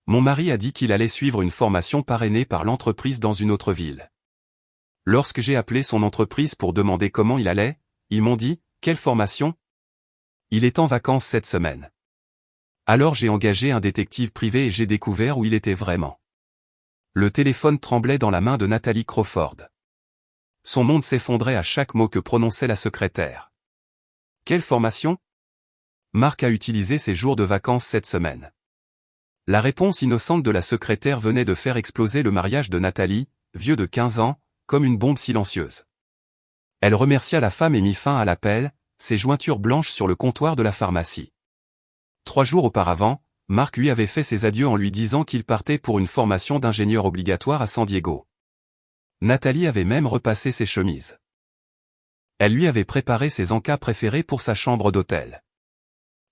Mon mari a dit qu'il allait suivre une formation parrainée par l'entreprise dans une autre ville. Lorsque j'ai appelé son entreprise pour demander comment il allait, ils m'ont dit, quelle formation? Il est en vacances cette semaine. Alors j'ai engagé un détective privé et j'ai découvert où il était vraiment. Le téléphone tremblait dans la main de Nathalie Crawford. Son monde s'effondrait à chaque mot que prononçait la secrétaire. Quelle formation? Marc a utilisé ses jours de vacances cette semaine. La réponse innocente de la secrétaire venait de faire exploser le mariage de Nathalie, vieux de 15 ans, comme une bombe silencieuse. Elle remercia la femme et mit fin à l'appel, ses jointures blanches sur le comptoir de la pharmacie. 3 jours auparavant, Marc lui avait fait ses adieux en lui disant qu'il partait pour une formation d'ingénieur obligatoire à San Diego. Nathalie avait même repassé ses chemises. Elle lui avait préparé ses encas préférés pour sa chambre d'hôtel.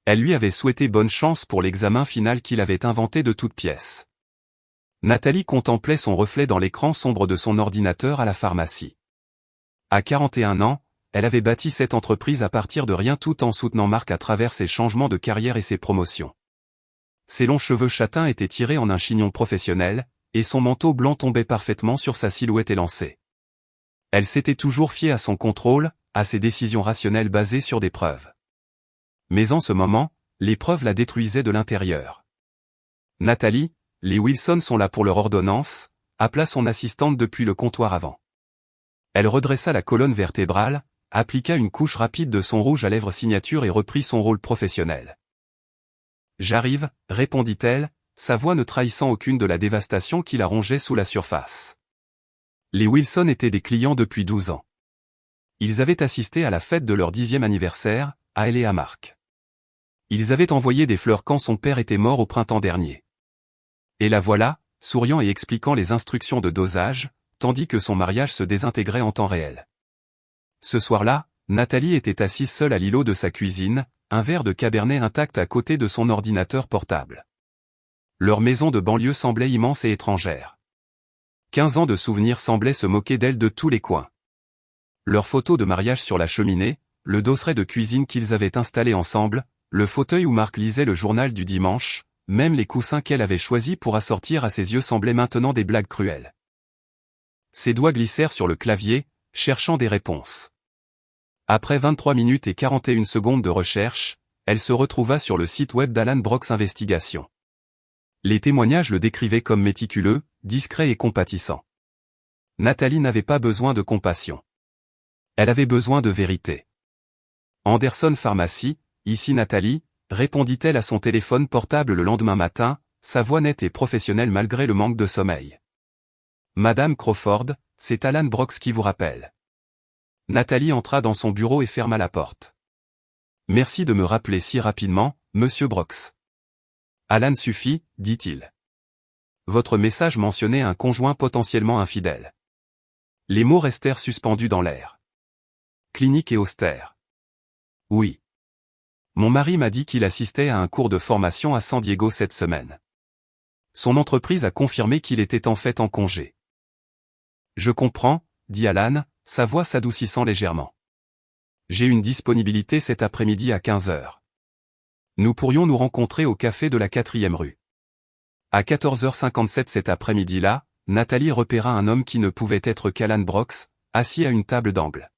Elle lui avait souhaité bonne chance pour l'examen final qu'il avait inventé de toutes pièces. Nathalie contemplait son reflet dans l'écran sombre de son ordinateur à la pharmacie. À 41 ans, elle avait bâti cette entreprise à partir de rien tout en soutenant Marc à travers ses changements de carrière et ses promotions. Ses longs cheveux châtains étaient tirés en un chignon professionnel, et son manteau blanc tombait parfaitement sur sa silhouette élancée. Elle s'était toujours fiée à son contrôle, à ses décisions rationnelles basées sur des preuves. Mais en ce moment, les preuves la détruisaient de l'intérieur. Nathalie, les Wilson sont là pour leur ordonnance, appela son assistante depuis le comptoir avant. Elle redressa la colonne vertébrale, appliqua une couche rapide de son rouge à lèvres signature et reprit son rôle professionnel. « J'arrive », répondit-elle, sa voix ne trahissant aucune de la dévastation qui la rongeait sous la surface. Les Wilson étaient des clients depuis 12 ans. Ils avaient assisté à la fête de leur 10e anniversaire, à elle et à Marc. Ils avaient envoyé des fleurs quand son père était mort au printemps dernier. Et la voilà, souriant et expliquant les instructions de dosage, tandis que son mariage se désintégrait en temps réel. Ce soir-là, Nathalie était assise seule à l'îlot de sa cuisine, un verre de cabernet intact à côté de son ordinateur portable. Leur maison de banlieue semblait immense et étrangère. 15 ans de souvenirs semblaient se moquer d'elle de tous les coins. Leurs photos de mariage sur la cheminée, le dosseret de cuisine qu'ils avaient installé ensemble, le fauteuil où Marc lisait le journal du dimanche, même les coussins qu'elle avait choisis pour assortir à ses yeux semblaient maintenant des blagues cruelles. Ses doigts glissèrent sur le clavier, cherchant des réponses. Après 23 minutes et 41 secondes de recherche, elle se retrouva sur le site web d'Alan Brooks Investigation. Les témoignages le décrivaient comme méticuleux, discret et compatissant. Nathalie n'avait pas besoin de compassion. Elle avait besoin de vérité. Anderson Pharmacie, ici Nathalie, répondit-elle à son téléphone portable le lendemain matin, sa voix nette et professionnelle malgré le manque de sommeil. Madame Crawford, c'est Alan Brooks qui vous rappelle. Nathalie entra dans son bureau et ferma la porte. Merci de me rappeler si rapidement, monsieur Brooks. Alan suffit, dit-il. Votre message mentionnait un conjoint potentiellement infidèle. Les mots restèrent suspendus dans l'air. Clinique et austère. Oui. Mon mari m'a dit qu'il assistait à un cours de formation à San Diego cette semaine. Son entreprise a confirmé qu'il était en fait en congé. Je comprends, dit Alan, sa voix s'adoucissant légèrement. J'ai une disponibilité cet après-midi à 15 heures. Nous pourrions nous rencontrer au café de la 4e rue. À 14h57 cet après-midi-là, Nathalie repéra un homme qui ne pouvait être qu'Alan Brooks, assis à une table d'angle.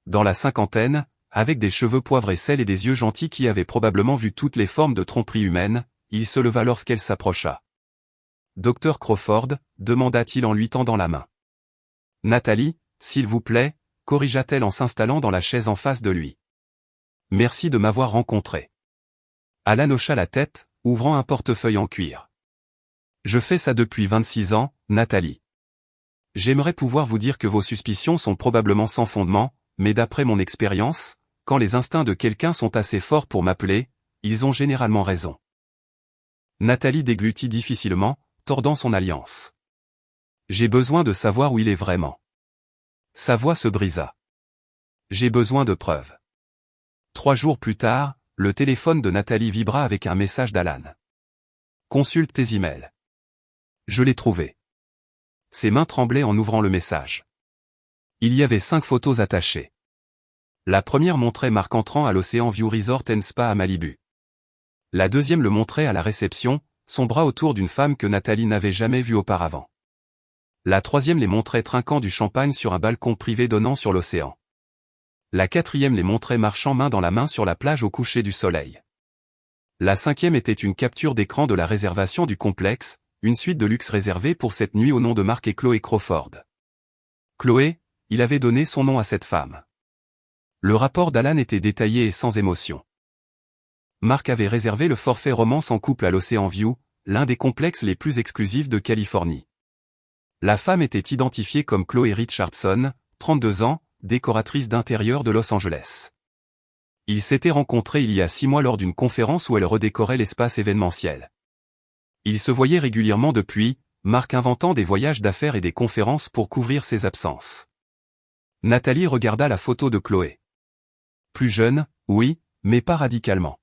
Dans la cinquantaine, avec des cheveux poivrés sel et des yeux gentils qui avaient probablement vu toutes les formes de tromperie humaine, il se leva lorsqu'elle s'approcha. « Docteur Crawford » demanda-t-il en lui tendant la main. « Nathalie, s'il vous plaît » corrigea-t-elle en s'installant dans la chaise en face de lui. « Merci de m'avoir rencontré. » Alan hocha la tête, ouvrant un portefeuille en cuir. « Je fais ça depuis 26 ans, Nathalie. J'aimerais pouvoir vous dire que vos suspicions sont probablement sans fondement, mais d'après mon expérience, quand les instincts de quelqu'un sont assez forts pour m'appeler, ils ont généralement raison. » Nathalie déglutit difficilement, tordant son alliance. « J'ai besoin de savoir où il est vraiment. » Sa voix se brisa. « J'ai besoin de preuves. » 3 jours plus tard, le téléphone de Nathalie vibra avec un message d'Alan. « Consulte tes emails. » Je l'ai trouvé. Ses mains tremblaient en ouvrant le message. Il y avait 5 photos attachées. La première montrait Marc entrant à l'Ocean View Resort and Spa à Malibu. La deuxième le montrait à la réception, son bras autour d'une femme que Nathalie n'avait jamais vue auparavant. La troisième les montrait trinquant du champagne sur un balcon privé donnant sur l'océan. La quatrième les montrait marchant main dans la main sur la plage au coucher du soleil. La cinquième était une capture d'écran de la réservation du complexe, une suite de luxe réservée pour cette nuit au nom de Mark et Chloé Crawford. Chloé, il avait donné son nom à cette femme. Le rapport d'Alan était détaillé et sans émotion. Mark avait réservé le forfait romance en couple à l'Ocean View, l'un des complexes les plus exclusifs de Californie. La femme était identifiée comme Chloé Richardson, 32 ans, décoratrice d'intérieur de Los Angeles. Ils s'étaient rencontrés il y a 6 mois lors d'une conférence où elle redécorait l'espace événementiel. Ils se voyaient régulièrement depuis, Mark inventant des voyages d'affaires et des conférences pour couvrir ses absences. Nathalie regarda la photo de Chloé. Plus jeune, oui, mais pas radicalement.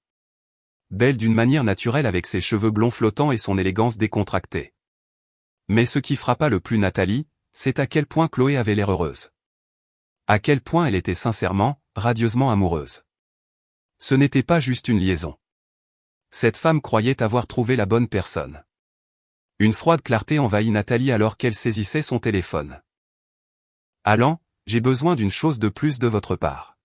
Belle d'une manière naturelle avec ses cheveux blonds flottants et son élégance décontractée. Mais ce qui frappa le plus Nathalie, c'est à quel point Chloé avait l'air heureuse. À quel point elle était sincèrement, radieusement amoureuse. Ce n'était pas juste une liaison. Cette femme croyait avoir trouvé la bonne personne. Une froide clarté envahit Nathalie alors qu'elle saisissait son téléphone. « Alan, j'ai besoin d'une chose de plus de votre part. »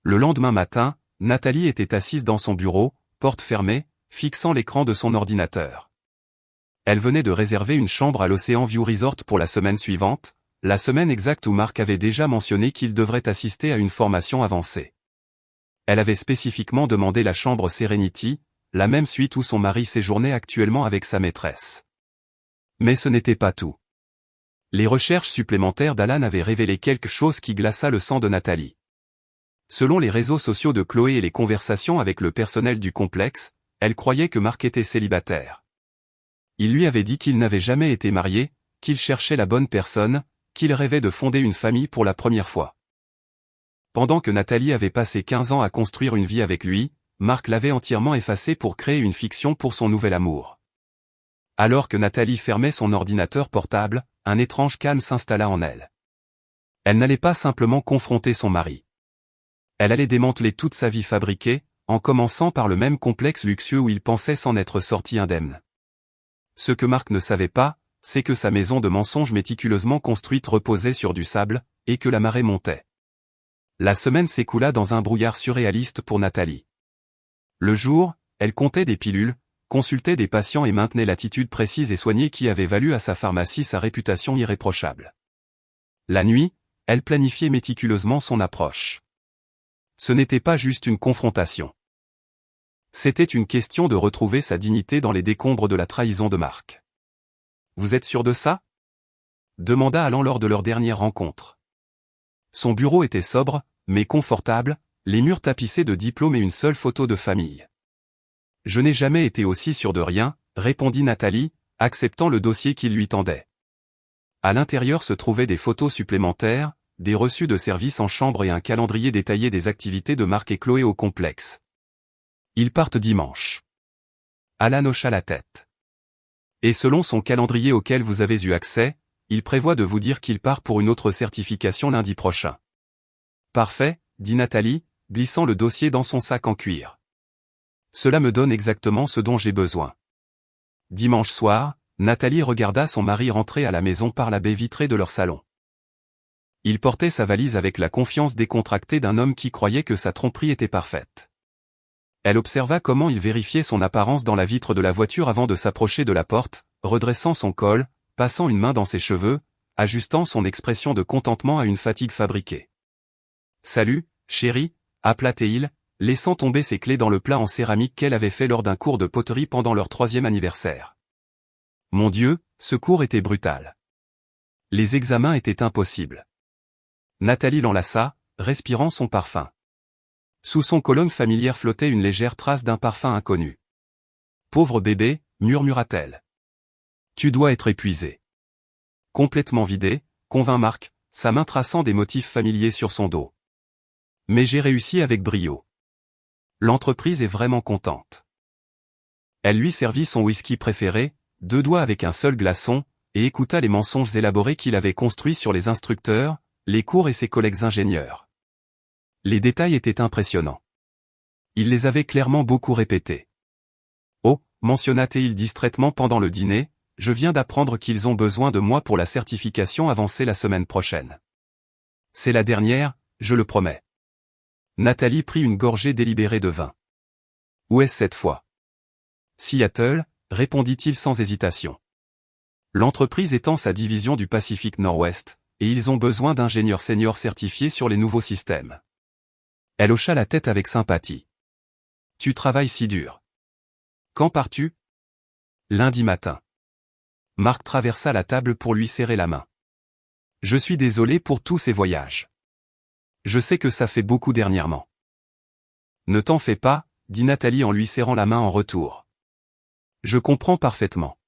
Le lendemain matin, Nathalie était assise dans son bureau, porte fermée, fixant l'écran de son ordinateur. Elle venait de réserver une chambre à l'Ocean View Resort pour la semaine suivante, la semaine exacte où Mark avait déjà mentionné qu'il devrait assister à une formation avancée. Elle avait spécifiquement demandé la chambre Serenity, la même suite où son mari séjournait actuellement avec sa maîtresse. Mais ce n'était pas tout. Les recherches supplémentaires d'Alan avaient révélé quelque chose qui glaça le sang de Nathalie. Selon les réseaux sociaux de Chloé et les conversations avec le personnel du complexe, elle croyait que Mark était célibataire. Il lui avait dit qu'il n'avait jamais été marié, qu'il cherchait la bonne personne, qu'il rêvait de fonder une famille pour la première fois. Pendant que Nathalie avait passé 15 ans à construire une vie avec lui, Mark l'avait entièrement effacé pour créer une fiction pour son nouvel amour. Alors que Nathalie fermait son ordinateur portable, un étrange calme s'installa en elle. Elle n'allait pas simplement confronter son mari. Elle allait démanteler toute sa vie fabriquée, en commençant par le même complexe luxueux où il pensait s'en être sorti indemne. Ce que Mark ne savait pas, c'est que sa maison de mensonges méticuleusement construite reposait sur du sable, et que la marée montait. La semaine s'écoula dans un brouillard surréaliste pour Nathalie. Le jour, elle comptait des pilules, consultait des patients et maintenait l'attitude précise et soignée qui avait valu à sa pharmacie sa réputation irréprochable. La nuit, elle planifiait méticuleusement son approche. Ce n'était pas juste une confrontation. C'était une question de retrouver sa dignité dans les décombres de la trahison de Mark. « Vous êtes sûr de ça ?» demanda Alan lors de leur dernière rencontre. Son bureau était sobre, mais confortable, les murs tapissés de diplômes et une seule photo de famille. « Je n'ai jamais été aussi sûr de rien, » répondit Nathalie, acceptant le dossier qu'il lui tendait. À l'intérieur se trouvaient des photos supplémentaires, des reçus de service en chambre et un calendrier détaillé des activités de Mark et Chloé au complexe. Ils partent dimanche. Alan hocha la tête. Et selon son calendrier auquel vous avez eu accès, il prévoit de vous dire qu'il part pour une autre certification lundi prochain. Parfait, dit Nathalie, glissant le dossier dans son sac en cuir. Cela me donne exactement ce dont j'ai besoin. Dimanche soir, Nathalie regarda son mari rentrer à la maison par la baie vitrée de leur salon. Il portait sa valise avec la confiance décontractée d'un homme qui croyait que sa tromperie était parfaite. Elle observa comment il vérifiait son apparence dans la vitre de la voiture avant de s'approcher de la porte, redressant son col, passant une main dans ses cheveux, ajustant son expression de contentement à une fatigue fabriquée. « Salut, chérie », appela-t-il, laissant tomber ses clés dans le plat en céramique qu'elle avait fait lors d'un cours de poterie pendant leur 3e anniversaire. Mon Dieu, ce cours était brutal. Les examens étaient impossibles. Nathalie l'enlaça, respirant son parfum. Sous son colonne familière flottait une légère trace d'un parfum inconnu. « Pauvre bébé », murmura-t-elle. « Tu dois être épuisé. » Complètement vidé, convint Mark, sa main traçant des motifs familiers sur son dos. « Mais j'ai réussi avec brio. L'entreprise est vraiment contente. » Elle lui servit son whisky préféré, 2 doigts avec un seul glaçon, et écouta les mensonges élaborés qu'il avait construits sur les instructeurs, les cours et ses collègues ingénieurs. Les détails étaient impressionnants. Il les avait clairement beaucoup répétés. « Oh, mentionna-t-il distraitement pendant le dîner, je viens d'apprendre qu'ils ont besoin de moi pour la certification avancée la semaine prochaine. C'est la dernière, je le promets. Nathalie prit une gorgée délibérée de vin. Où est-ce cette fois? Seattle, répondit-il sans hésitation. L'entreprise étend sa division du Pacifique Nord-Ouest, et ils ont besoin d'ingénieurs seniors certifiés sur les nouveaux systèmes. Elle hocha la tête avec sympathie. Tu travailles si dur. Quand pars-tu? Lundi matin. Marc traversa la table pour lui serrer la main. Je suis désolé pour tous ces voyages. Je sais que ça fait beaucoup dernièrement. Ne t'en fais pas, dit Nathalie en lui serrant la main en retour. Je comprends parfaitement.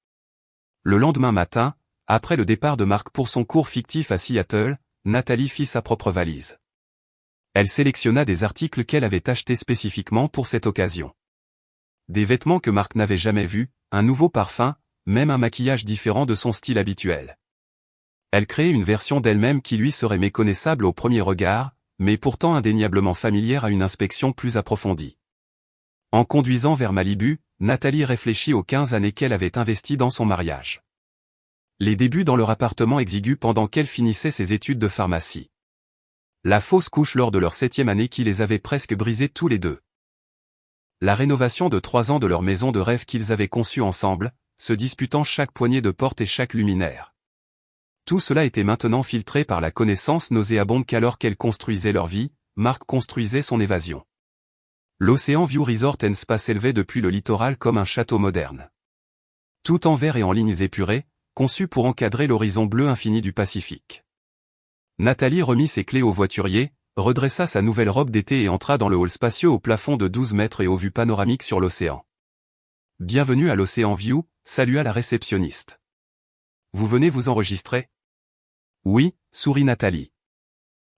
Le lendemain matin, après le départ de Marc pour son cours fictif à Seattle, Nathalie fit sa propre valise. Elle sélectionna des articles qu'elle avait achetés spécifiquement pour cette occasion. Des vêtements que Marc n'avait jamais vus, un nouveau parfum, même un maquillage différent de son style habituel. Elle créait une version d'elle-même qui lui serait méconnaissable au premier regard, mais pourtant indéniablement familière à une inspection plus approfondie. En conduisant vers Malibu, Nathalie réfléchit aux 15 années qu'elle avait investies dans son mariage. Les débuts dans leur appartement exigu pendant qu'elle finissait ses études de pharmacie. La fausse couche lors de leur 7e année qui les avait presque brisés tous les deux. La rénovation de 3 ans de leur maison de rêve qu'ils avaient conçue ensemble, se disputant chaque poignée de porte et chaque luminaire. Tout cela était maintenant filtré par la connaissance nauséabonde qu'alors qu'elles construisaient leur vie, Marc construisait son évasion. L'Ocean View Resort & Spa s'élevait depuis le littoral comme un château moderne. Tout en verre et en lignes épurées, conçu pour encadrer l'horizon bleu infini du Pacifique. Nathalie remit ses clés au voiturier, redressa sa nouvelle robe d'été et entra dans le hall spacieux au plafond de 12 mètres et aux vues panoramiques sur l'océan. Bienvenue à l'Ocean View, salua la réceptionniste. Vous venez vous enregistrer? Oui, sourit Nathalie.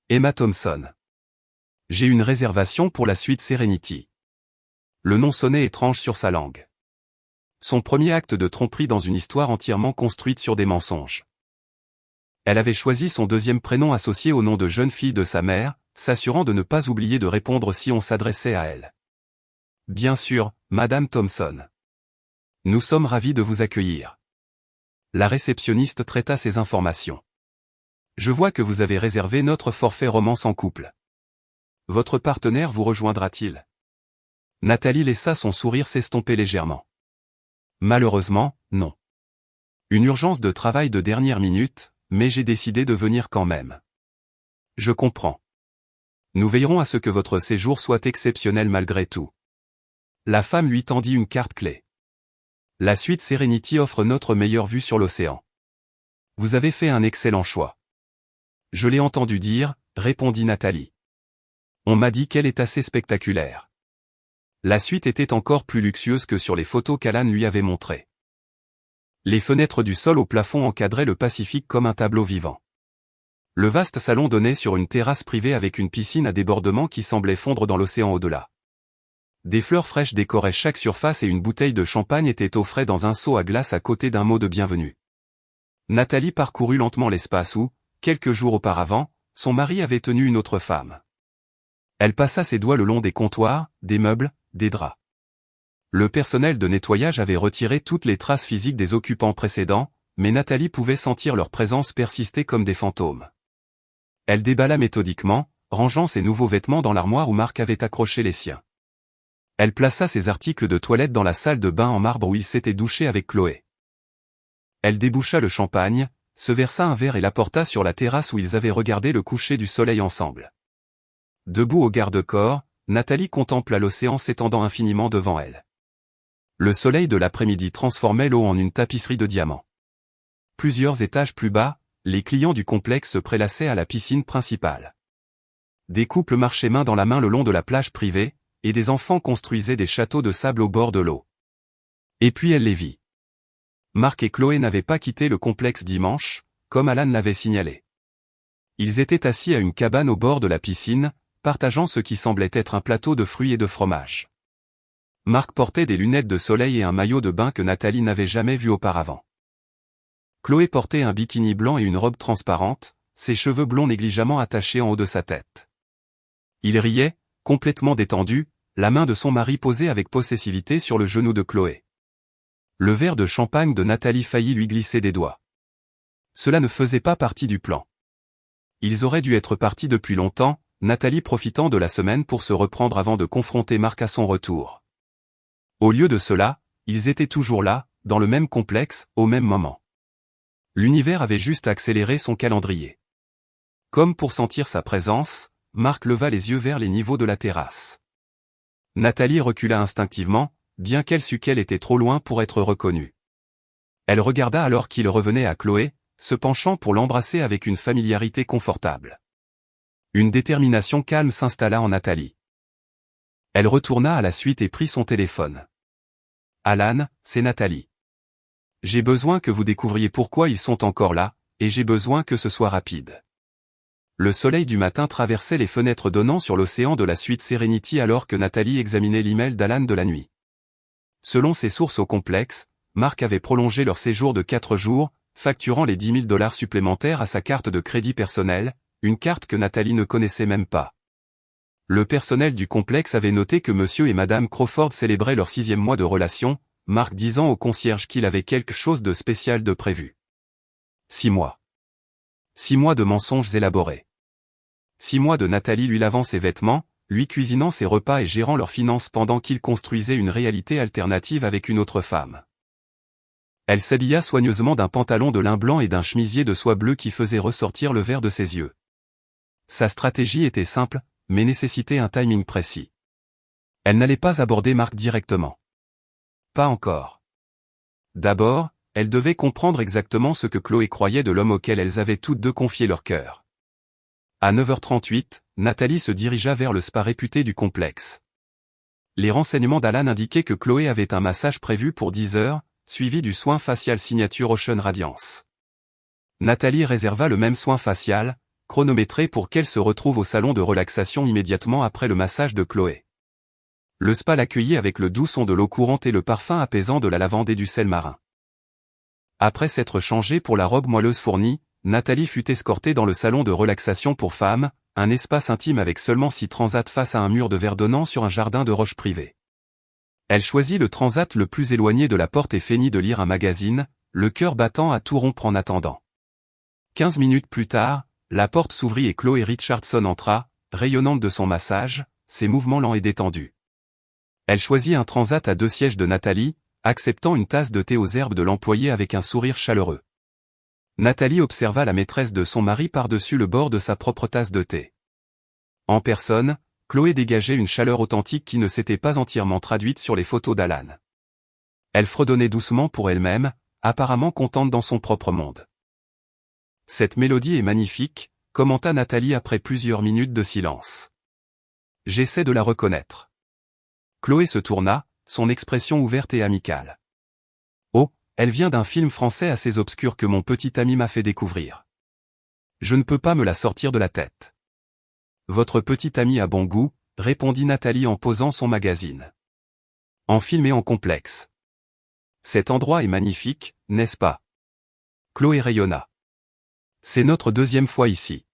Emma Thompson. J'ai une réservation pour la suite Serenity. Le nom sonnait étrange sur sa langue. Son premier acte de tromperie dans une histoire entièrement construite sur des mensonges. Elle avait choisi son deuxième prénom associé au nom de jeune fille de sa mère, s'assurant de ne pas oublier de répondre si on s'adressait à elle. Bien sûr, Madame Thompson. Nous sommes ravis de vous accueillir. La réceptionniste traita ces informations. Je vois que vous avez réservé notre forfait romance en couple. Votre partenaire vous rejoindra-t-il? Nathalie laissa son sourire s'estomper légèrement. Malheureusement, non. Une urgence de travail de dernière minute, mais j'ai décidé de venir quand même. Je comprends. Nous veillerons à ce que votre séjour soit exceptionnel malgré tout. La femme lui tendit une carte clé. La suite Serenity offre notre meilleure vue sur l'océan. Vous avez fait un excellent choix. Je l'ai entendu dire, répondit Nathalie. On m'a dit qu'elle est assez spectaculaire. La suite était encore plus luxueuse que sur les photos qu'Alan lui avait montrées. Les fenêtres du sol au plafond encadraient le Pacifique comme un tableau vivant. Le vaste salon donnait sur une terrasse privée avec une piscine à débordement qui semblait fondre dans l'océan au-delà. Des fleurs fraîches décoraient chaque surface et une bouteille de champagne était au frais dans un seau à glace à côté d'un mot de bienvenue. Nathalie parcourut lentement l'espace où, quelques jours auparavant, son mari avait tenu une autre femme. Elle passa ses doigts le long des comptoirs, des meubles, des draps. Le personnel de nettoyage avait retiré toutes les traces physiques des occupants précédents, mais Nathalie pouvait sentir leur présence persister comme des fantômes. Elle déballa méthodiquement, rangeant ses nouveaux vêtements dans l'armoire où Marc avait accroché les siens. Elle plaça ses articles de toilette dans la salle de bain en marbre où il s'était douché avec Chloé. Elle déboucha le champagne, se versa un verre et l'apporta sur la terrasse où ils avaient regardé le coucher du soleil ensemble. Debout au garde-corps, Nathalie contempla l'océan s'étendant infiniment devant elle. Le soleil de l'après-midi transformait l'eau en une tapisserie de diamants. Plusieurs étages plus bas, les clients du complexe se prélassaient à la piscine principale. Des couples marchaient main dans la main le long de la plage privée, et des enfants construisaient des châteaux de sable au bord de l'eau. Et puis elle les vit. Marc et Chloé n'avaient pas quitté le complexe dimanche, comme Alan l'avait signalé. Ils étaient assis à une cabane au bord de la piscine, partageant ce qui semblait être un plateau de fruits et de fromage. Marc portait des lunettes de soleil et un maillot de bain que Nathalie n'avait jamais vu auparavant. Chloé portait un bikini blanc et une robe transparente, ses cheveux blonds négligemment attachés en haut de sa tête. Il riait, complètement détendu, la main de son mari posée avec possessivité sur le genou de Chloé. Le verre de champagne de Nathalie faillit lui glisser des doigts. Cela ne faisait pas partie du plan. Ils auraient dû être partis depuis longtemps, Nathalie profitant de la semaine pour se reprendre avant de confronter Marc à son retour. Au lieu de cela, ils étaient toujours là, dans le même complexe, au même moment. L'univers avait juste accéléré son calendrier. Comme pour sentir sa présence, Marc leva les yeux vers les niveaux de la terrasse. Nathalie recula instinctivement, bien qu'elle sût qu'elle était trop loin pour être reconnue. Elle regarda alors qu'il revenait à Chloé, se penchant pour l'embrasser avec une familiarité confortable. Une détermination calme s'installa en Nathalie. Elle retourna à la suite et prit son téléphone. « Alan, c'est Nathalie. J'ai besoin que vous découvriez pourquoi ils sont encore là, et j'ai besoin que ce soit rapide. » Le soleil du matin traversait les fenêtres donnant sur l'océan de la suite Serenity alors que Nathalie examinait l'email d'Alan de la nuit. Selon ses sources au complexe, Marc avait prolongé leur séjour de 4 jours, facturant les $10 000 supplémentaires à sa carte de crédit personnel, une carte que Nathalie ne connaissait même pas. Le personnel du complexe avait noté que Monsieur et Madame Crawford célébraient leur 6e mois de relation, Marc disant au concierge qu'il avait quelque chose de spécial de prévu. 6 mois. 6 mois de mensonges élaborés. 6 mois de Nathalie lui lavant ses vêtements, lui cuisinant ses repas et gérant leurs finances pendant qu'il construisait une réalité alternative avec une autre femme. Elle s'habilla soigneusement d'un pantalon de lin blanc et d'un chemisier de soie bleue qui faisait ressortir le vert de ses yeux. Sa stratégie était simple, mais nécessitait un timing précis. Elle n'allait pas aborder Marc directement. Pas encore. D'abord, elle devait comprendre exactement ce que Chloé croyait de l'homme auquel elles avaient toutes deux confié leur cœur. À 9h38, Nathalie se dirigea vers le spa réputé du complexe. Les renseignements d'Alan indiquaient que Chloé avait un massage prévu pour 10 heures, suivi du soin facial signature Ocean Radiance. Nathalie réserva le même soin facial, chronométré pour qu'elle se retrouve au salon de relaxation immédiatement après le massage de Chloé. Le spa l'accueillit avec le doux son de l'eau courante et le parfum apaisant de la lavande et du sel marin. Après s'être changée pour la robe moelleuse fournie, Nathalie fut escortée dans le salon de relaxation pour femmes, un espace intime avec seulement 6 transats face à un mur de verre donnant sur un jardin de roches privées. Elle choisit le transat le plus éloigné de la porte et feignit de lire un magazine, le cœur battant à tout rompre en attendant. 15 minutes plus tard, la porte s'ouvrit et Chloé Richardson entra, rayonnante de son massage, ses mouvements lents et détendus. Elle choisit un transat à 2 sièges de Nathalie, acceptant une tasse de thé aux herbes de l'employé avec un sourire chaleureux. Nathalie observa la maîtresse de son mari par-dessus le bord de sa propre tasse de thé. En personne, Chloé dégageait une chaleur authentique qui ne s'était pas entièrement traduite sur les photos d'Alan. Elle fredonnait doucement pour elle-même, apparemment contente dans son propre monde. Cette mélodie est magnifique, commenta Nathalie après plusieurs minutes de silence. J'essaie de la reconnaître. Chloé se tourna, son expression ouverte et amicale. Oh, elle vient d'un film français assez obscur que mon petit ami m'a fait découvrir. Je ne peux pas me la sortir de la tête. Votre petit ami a bon goût, répondit Nathalie en posant son magazine. En film et en complexe. Cet endroit est magnifique, n'est-ce pas? Chloé rayonna. C'est notre 2e fois ici.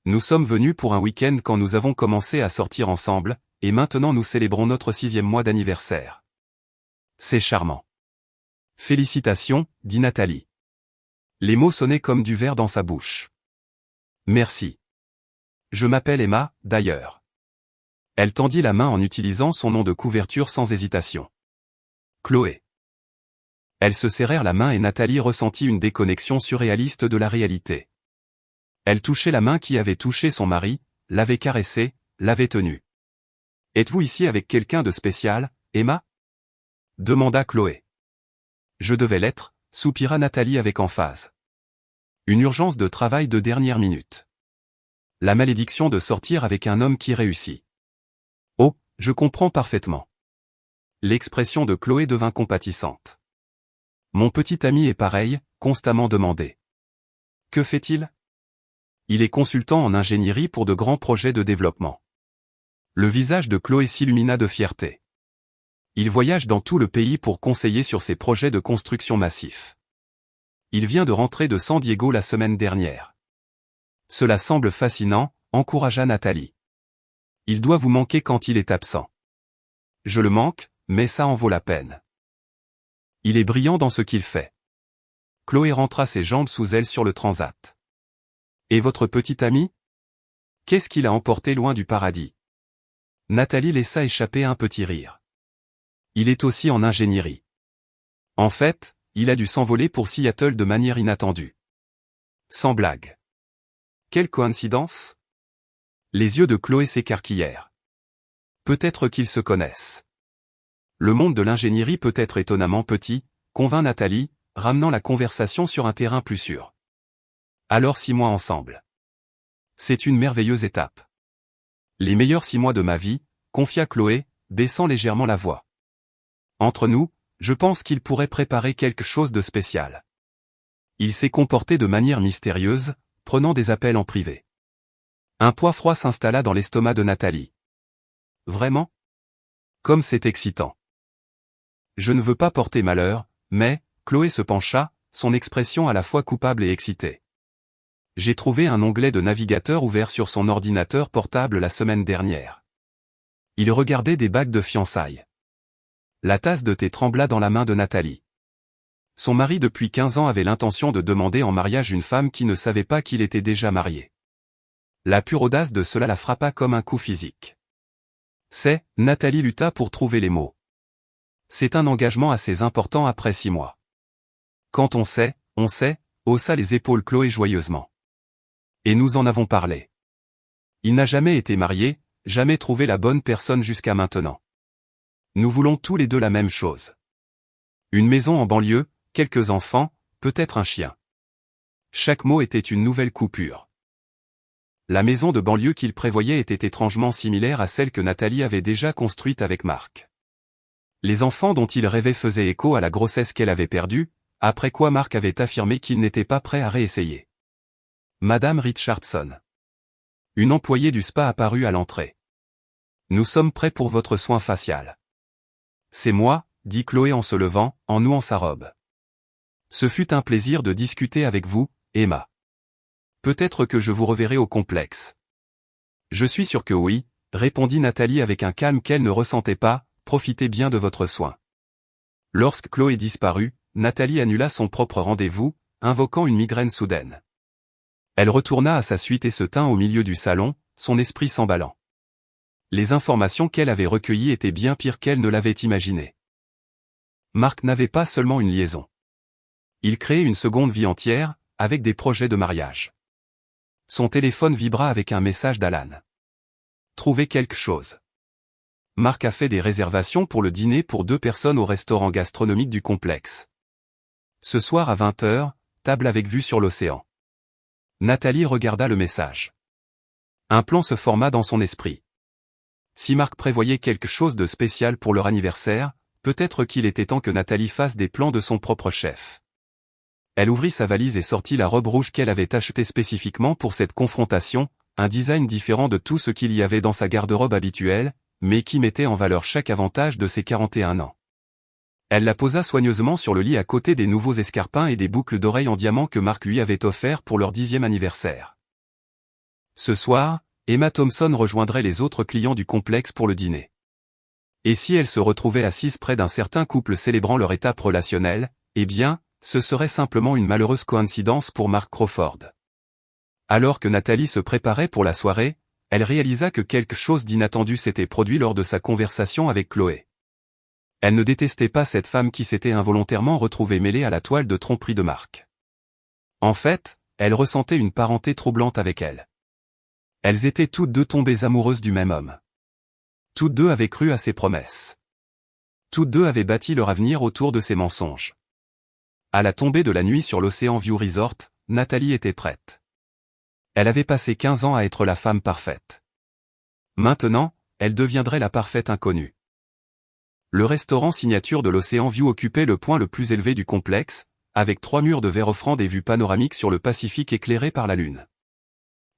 Nous sommes venus pour un week-end quand nous avons commencé à sortir ensemble, et maintenant nous célébrons notre 6e mois d'anniversaire. C'est charmant. Félicitations, dit Nathalie. Les mots sonnaient comme du verre dans sa bouche. Merci. Je m'appelle Emma, d'ailleurs. Elle tendit la main en utilisant son nom de couverture sans hésitation. Chloé. Elles se serrèrent la main et Nathalie ressentit une déconnexion surréaliste de la réalité. Elle touchait la main qui avait touché son mari, l'avait caressé, l'avait tenu. « Êtes-vous ici avec quelqu'un de spécial, Emma ?» demanda Chloé. « Je devais l'être », soupira Nathalie avec emphase. Une urgence de travail de dernière minute. La malédiction de sortir avec un homme qui réussit. Oh, je comprends parfaitement. L'expression de Chloé devint compatissante. Mon petit ami est pareil, constamment demandé. Que fait-il? Il est consultant en ingénierie pour de grands projets de développement. Le visage de Chloé s'illumina de fierté. Il voyage dans tout le pays pour conseiller sur ses projets de construction massifs. Il vient de rentrer de San Diego la semaine dernière. Cela semble fascinant, encouragea Nathalie. Il doit vous manquer quand il est absent. Je le manque, mais ça en vaut la peine. Il est brillant dans ce qu'il fait. Chloé rentra ses jambes sous elle sur le transat. Et votre petit ami? Qu'est-ce qu'il a emporté loin du paradis? Nathalie laissa échapper un petit rire. Il est aussi en ingénierie. En fait, il a dû s'envoler pour Seattle de manière inattendue. Sans blague. Quelle coïncidence? Les yeux de Chloé s'écarquillèrent. Peut-être qu'ils se connaissent. Le monde de l'ingénierie peut être étonnamment petit, convint Nathalie, ramenant la conversation sur un terrain plus sûr. Alors 6 mois ensemble. C'est une merveilleuse étape. Les meilleurs 6 mois de ma vie, confia Chloé, baissant légèrement la voix. Entre nous, je pense qu'il pourrait préparer quelque chose de spécial. Il s'est comporté de manière mystérieuse, prenant des appels en privé. Un poids froid s'installa dans l'estomac de Nathalie. Vraiment? Comme c'est excitant. Je ne veux pas porter malheur, mais, Chloé se pencha, son expression à la fois coupable et excitée. J'ai trouvé un onglet de navigateur ouvert sur son ordinateur portable la semaine dernière. Il regardait des bagues de fiançailles. La tasse de thé trembla dans la main de Nathalie. Son mari depuis 15 ans avait l'intention de demander en mariage une femme qui ne savait pas qu'il était déjà marié. La pure audace de cela la frappa comme un coup physique. Nathalie lutta pour trouver les mots. C'est un engagement assez important après 6 mois. Quand on sait, haussa les épaules Chloé joyeusement. Et nous en avons parlé. Il n'a jamais été marié, jamais trouvé la bonne personne jusqu'à maintenant. Nous voulons tous les deux la même chose. Une maison en banlieue, quelques enfants, peut-être un chien. Chaque mot était une nouvelle coupure. La maison de banlieue qu'il prévoyait était étrangement similaire à celle que Nathalie avait déjà construite avec Marc. Les enfants dont il rêvait faisaient écho à la grossesse qu'elle avait perdue, après quoi Marc avait affirmé qu'il n'était pas prêt à réessayer. Madame Richardson. Une employée du spa apparut à l'entrée. Nous sommes prêts pour votre soin facial. C'est moi, dit Chloé en se levant, en nouant sa robe. Ce fut un plaisir de discuter avec vous, Emma. Peut-être que je vous reverrai au complexe. Je suis sûr que oui, répondit Nathalie avec un calme qu'elle ne ressentait pas, profitez bien de votre soin. Lorsque Chloé disparut, Nathalie annula son propre rendez-vous, invoquant une migraine soudaine. Elle retourna à sa suite et se tint au milieu du salon, son esprit s'emballant. Les informations qu'elle avait recueillies étaient bien pires qu'elle ne l'avait imaginé. Marc n'avait pas seulement une liaison. Il créait une seconde vie entière, avec des projets de mariage. Son téléphone vibra avec un message d'Alan. Trouvez quelque chose. Marc a fait des réservations pour le dîner pour 2 personnes au restaurant gastronomique du complexe. Ce soir à 20h, table avec vue sur l'océan. Nathalie regarda le message. Un plan se forma dans son esprit. Si Marc prévoyait quelque chose de spécial pour leur anniversaire, peut-être qu'il était temps que Nathalie fasse des plans de son propre chef. Elle ouvrit sa valise et sortit la robe rouge qu'elle avait achetée spécifiquement pour cette confrontation, un design différent de tout ce qu'il y avait dans sa garde-robe habituelle, mais qui mettait en valeur chaque avantage de ses 41 ans. Elle la posa soigneusement sur le lit à côté des nouveaux escarpins et des boucles d'oreilles en diamant que Marc lui avait offerts pour leur 10e anniversaire. Ce soir, Emma Thompson rejoindrait les autres clients du complexe pour le dîner. Et si elle se retrouvait assise près d'un certain couple célébrant leur étape relationnelle, eh bien, ce serait simplement une malheureuse coïncidence pour Mark Crawford. Alors que Nathalie se préparait pour la soirée, elle réalisa que quelque chose d'inattendu s'était produit lors de sa conversation avec Chloé. Elle ne détestait pas cette femme qui s'était involontairement retrouvée mêlée à la toile de tromperie de Marc. En fait, elle ressentait une parenté troublante avec elle. Elles étaient toutes deux tombées amoureuses du même homme. Toutes deux avaient cru à ses promesses. Toutes deux avaient bâti leur avenir autour de ses mensonges. À la tombée de la nuit sur l'Ocean View Resort, Nathalie était prête. Elle avait passé 15 ans à être la femme parfaite. Maintenant, elle deviendrait la parfaite inconnue. Le restaurant signature de l'Ocean View occupait le point le plus élevé du complexe, avec 3 murs de verre offrant des vues panoramiques sur le Pacifique éclairés par la lune.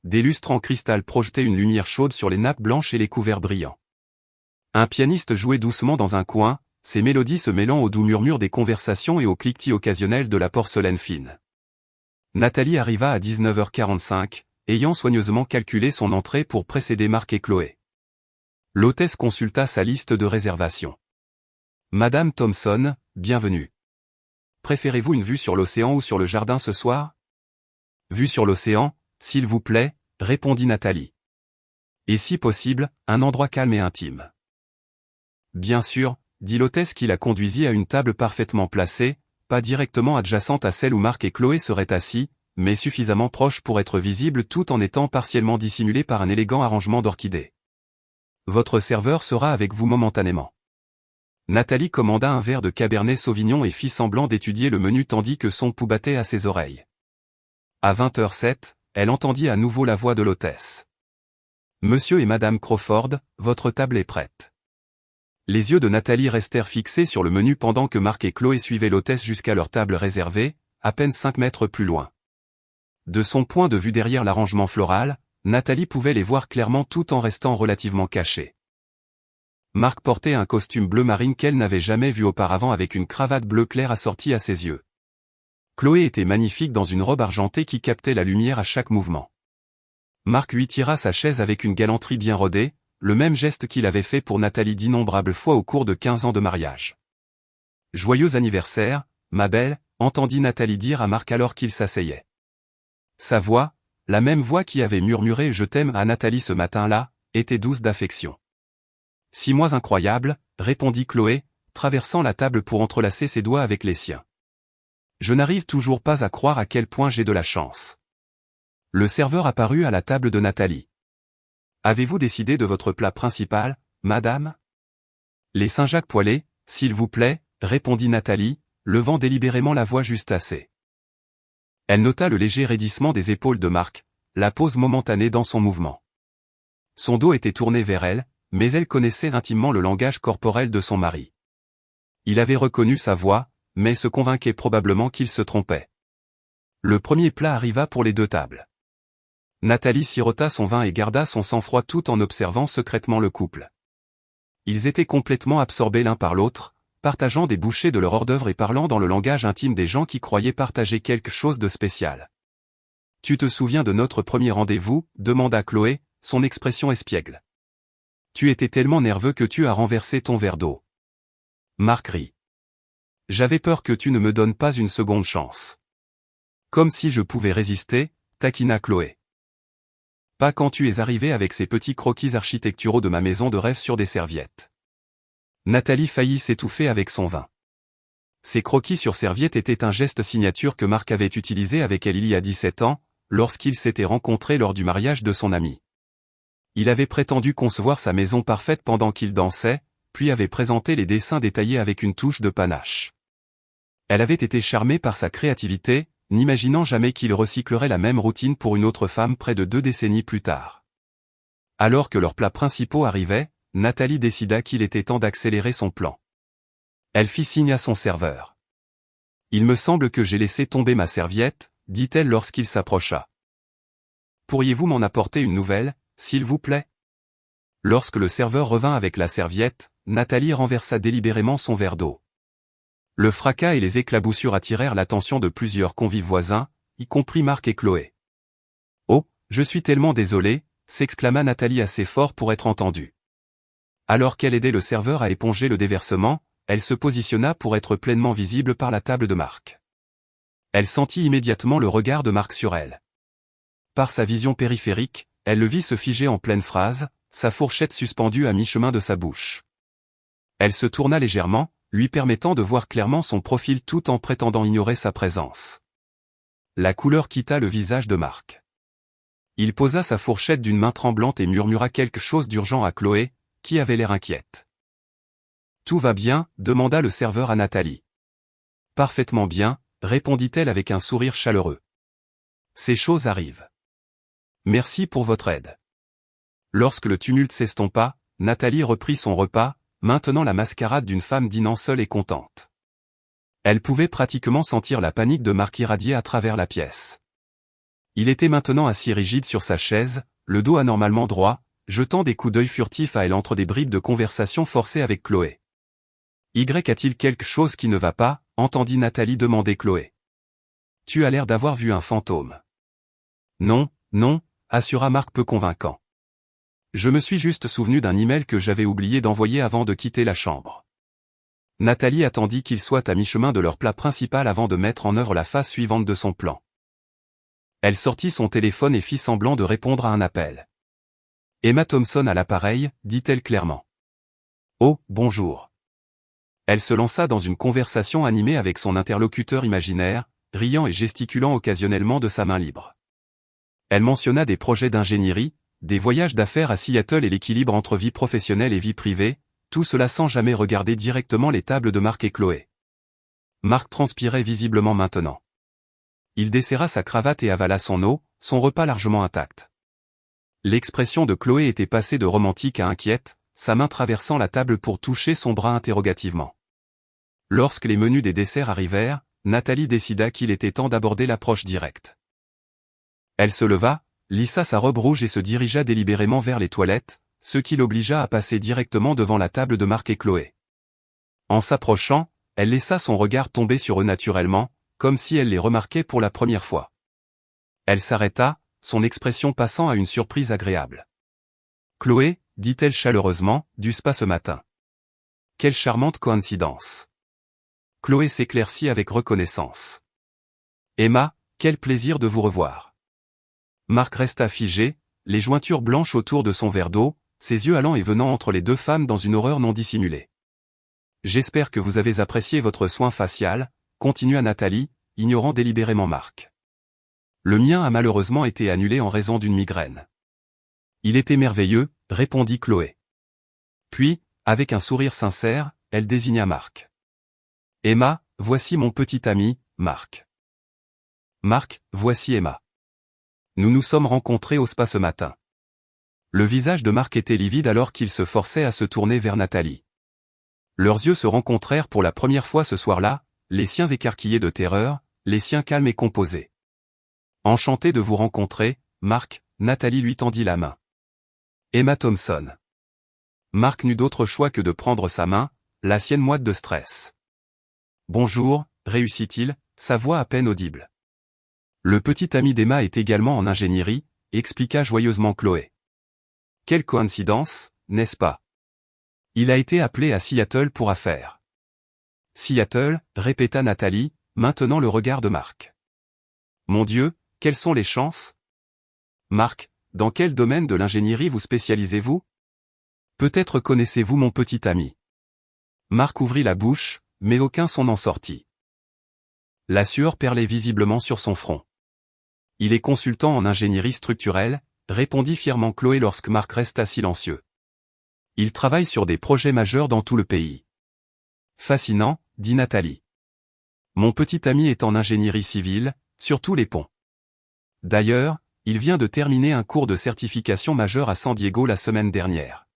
Des lustres en cristal projetaient une lumière chaude sur les nappes blanches et les couverts brillants. Un pianiste jouait doucement dans un coin, ses mélodies se mêlant aux doux murmures des conversations et au cliquetis occasionnel de la porcelaine fine. Nathalie arriva à 19h45, ayant soigneusement calculé son entrée pour précéder Marc et Chloé. L'hôtesse consulta sa liste de réservations. Madame Thompson, bienvenue. préférez-vous une vue sur l'océan ou sur le jardin ce soir? Vue sur l'océan, s'il vous plaît, répondit Nathalie. Et si possible, un endroit calme et intime. Bien sûr, dit l'hôtesse qui la conduisit à une table parfaitement placée, pas directement adjacente à celle où Marc et Chloé seraient assis, mais suffisamment proche pour être visible tout en étant partiellement dissimulée par un élégant arrangement d'orchidées. Votre serveur sera avec vous momentanément. Nathalie commanda un verre de Cabernet Sauvignon et fit semblant d'étudier le menu tandis que son pouls battait à ses oreilles. À 20h07, elle entendit à nouveau la voix de l'hôtesse. Monsieur et Madame Crawford, votre table est prête. Les yeux de Nathalie restèrent fixés sur le menu pendant que Marc et Chloé suivaient l'hôtesse jusqu'à leur table réservée, à peine 5 mètres plus loin. De son point de vue derrière l'arrangement floral, Nathalie pouvait les voir clairement tout en restant relativement cachée. Marc portait un costume bleu marine qu'elle n'avait jamais vu auparavant avec une cravate bleu clair assortie à ses yeux. Chloé était magnifique dans une robe argentée qui captait la lumière à chaque mouvement. Marc lui tira sa chaise avec une galanterie bien rodée, le même geste qu'il avait fait pour Nathalie d'innombrables fois au cours de 15 ans de mariage. « Joyeux anniversaire, ma belle », entendit Nathalie dire à Marc alors qu'il s'asseyait. Sa voix, la même voix qui avait murmuré « Je t'aime » à Nathalie ce matin-là, était douce d'affection. « 6 mois incroyables », répondit Chloé, traversant la table pour entrelacer ses doigts avec les siens. « Je n'arrive toujours pas à croire à quel point j'ai de la chance. » Le serveur apparut à la table de Nathalie. « Avez-vous décidé de votre plat principal, madame ?»« Les Saint-Jacques poêlés, s'il vous plaît », répondit Nathalie, levant délibérément la voix juste assez. Elle nota le léger raidissement des épaules de Marc, la pause momentanée dans son mouvement. Son dos était tourné vers elle, mais elle connaissait intimement le langage corporel de son mari. Il avait reconnu sa voix, mais se convainquait probablement qu'il se trompait. Le premier plat arriva pour les 2 tables. Nathalie sirota son vin et garda son sang-froid tout en observant secrètement le couple. Ils étaient complètement absorbés l'un par l'autre, partageant des bouchées de leur hors-d'œuvre et parlant dans le langage intime des gens qui croyaient partager quelque chose de spécial. « Tu te souviens de notre premier rendez-vous » demanda Chloé, son expression espiègle. « Tu étais tellement nerveux que tu as renversé ton verre d'eau. » Marc rit. « J'avais peur que tu ne me donnes pas une seconde chance. »« Comme si je pouvais résister » taquina Chloé. « Pas quand tu es arrivé avec ces petits croquis architecturaux de ma maison de rêve sur des serviettes. » Nathalie faillit s'étouffer avec son vin. Ces croquis sur serviette étaient un geste signature que Marc avait utilisé avec elle il y a 17 ans, lorsqu'ils s'étaient rencontrés lors du mariage de son ami. Il avait prétendu concevoir sa maison parfaite pendant qu'ils dansaient, puis avait présenté les dessins détaillés avec une touche de panache. Elle avait été charmée par sa créativité, n'imaginant jamais qu'il recyclerait la même routine pour une autre femme près de 2 décennies plus tard. Alors que leurs plats principaux arrivaient, Nathalie décida qu'il était temps d'accélérer son plan. Elle fit signe à son serveur. « Il me semble que j'ai laissé tomber ma serviette », dit-elle lorsqu'il s'approcha. « Pourriez-vous m'en apporter une nouvelle, s'il vous plaît ?» Lorsque le serveur revint avec la serviette, Nathalie renversa délibérément son verre d'eau. Le fracas et les éclaboussures attirèrent l'attention de plusieurs convives voisins, y compris Marc et Chloé. « Oh, je suis tellement désolée », s'exclama Nathalie assez fort pour être entendue. Alors qu'elle aidait le serveur à éponger le déversement, elle se positionna pour être pleinement visible par la table de Marc. Elle sentit immédiatement le regard de Marc sur elle. Par sa vision périphérique, elle le vit se figer en pleine phrase, sa fourchette suspendue à mi-chemin de sa bouche. Elle se tourna légèrement, lui permettant de voir clairement son profil tout en prétendant ignorer sa présence. La couleur quitta le visage de Marc. Il posa sa fourchette d'une main tremblante et murmura quelque chose d'urgent à Chloé, qui avait l'air inquiète. « Tout va bien ?» demanda le serveur à Nathalie. « Parfaitement bien », répondit-elle avec un sourire chaleureux. « Ces choses arrivent. Merci pour votre aide. » Lorsque le tumulte s'estompa, Nathalie reprit son repas, maintenant la mascarade d'une femme dînant seule et contente. Elle pouvait pratiquement sentir la panique de Marc irradier à travers la pièce. Il était maintenant assis rigide sur sa chaise, le dos anormalement droit, jetant des coups d'œil furtifs à elle entre des bribes de conversation forcée avec Chloé. « Y a-t-il quelque chose qui ne va pas ?» entendit Nathalie demander Chloé. « Tu as l'air d'avoir vu un fantôme. »« Non, non », assura Marc peu convaincant. « Je me suis juste souvenu d'un email que j'avais oublié d'envoyer avant de quitter la chambre. » Nathalie attendit qu'ils soient à mi-chemin de leur plat principal avant de mettre en œuvre la phase suivante de son plan. Elle sortit son téléphone et fit semblant de répondre à un appel. Emma Thompson à l'appareil, dit-elle clairement. Oh, bonjour. Elle se lança dans une conversation animée avec son interlocuteur imaginaire, riant et gesticulant occasionnellement de sa main libre. Elle mentionna des projets d'ingénierie, des voyages d'affaires à Seattle et l'équilibre entre vie professionnelle et vie privée, tout cela sans jamais regarder directement les tables de Marc et Chloé. Marc transpirait visiblement maintenant. Il desserra sa cravate et avala son eau, son repas largement intact. L'expression de Chloé était passée de romantique à inquiète, sa main traversant la table pour toucher son bras interrogativement. Lorsque les menus des desserts arrivèrent, Nathalie décida qu'il était temps d'aborder l'approche directe. Elle se leva, lissa sa robe rouge et se dirigea délibérément vers les toilettes, ce qui l'obligea à passer directement devant la table de Marc et Chloé. En s'approchant, elle laissa son regard tomber sur eux naturellement, comme si elle les remarquait pour la première fois. Elle s'arrêta, son expression passant à une surprise agréable. « Chloé, dit-elle chaleureusement, du spa ce matin. Quelle charmante coïncidence. » Chloé s'éclaircit avec reconnaissance. « Emma, quel plaisir de vous revoir. » Marc resta figé, les jointures blanches autour de son verre d'eau, ses yeux allant et venant entre les deux femmes dans une horreur non dissimulée. « J'espère que vous avez apprécié votre soin facial, » continua Nathalie, ignorant délibérément Marc. « Le mien a malheureusement été annulé en raison d'une migraine. »« Il était merveilleux, » répondit Chloé. Puis, avec un sourire sincère, elle désigna Marc. « Emma, voici mon petit ami, Marc. »« Marc, voici Emma. Nous nous sommes rencontrés au spa ce matin. » Le visage de Marc était livide alors qu'il se forçait à se tourner vers Nathalie. Leurs yeux se rencontrèrent pour la première fois ce soir-là, les siens écarquillés de terreur, les siens calmes et composés. « Enchanté de vous rencontrer, Marc », Nathalie lui tendit la main. Emma Thompson. Marc n'eut d'autre choix que de prendre sa main, la sienne moite de stress. « Bonjour », réussit-il, sa voix à peine audible. « Le petit ami d'Emma est également en ingénierie », expliqua joyeusement Chloé. « Quelle coïncidence, n'est-ce pas? Il a été appelé à Seattle pour affaires. »« Seattle », répéta Nathalie, maintenant le regard de Marc. « Mon Dieu, quelles sont les chances? Marc, dans quel domaine de l'ingénierie vous spécialisez-vous? Peut-être connaissez-vous mon petit ami. » Marc ouvrit la bouche, mais aucun son n'en sortit. La sueur perlait visiblement sur son front. « Il est consultant en ingénierie structurelle, » répondit fièrement Chloé lorsque Marc resta silencieux. « Il travaille sur des projets majeurs dans tout le pays. »« Fascinant, » dit Nathalie. « Mon petit ami est en ingénierie civile, sur tous les ponts. D'ailleurs, il vient de terminer un cours de certification majeure à San Diego la semaine dernière. »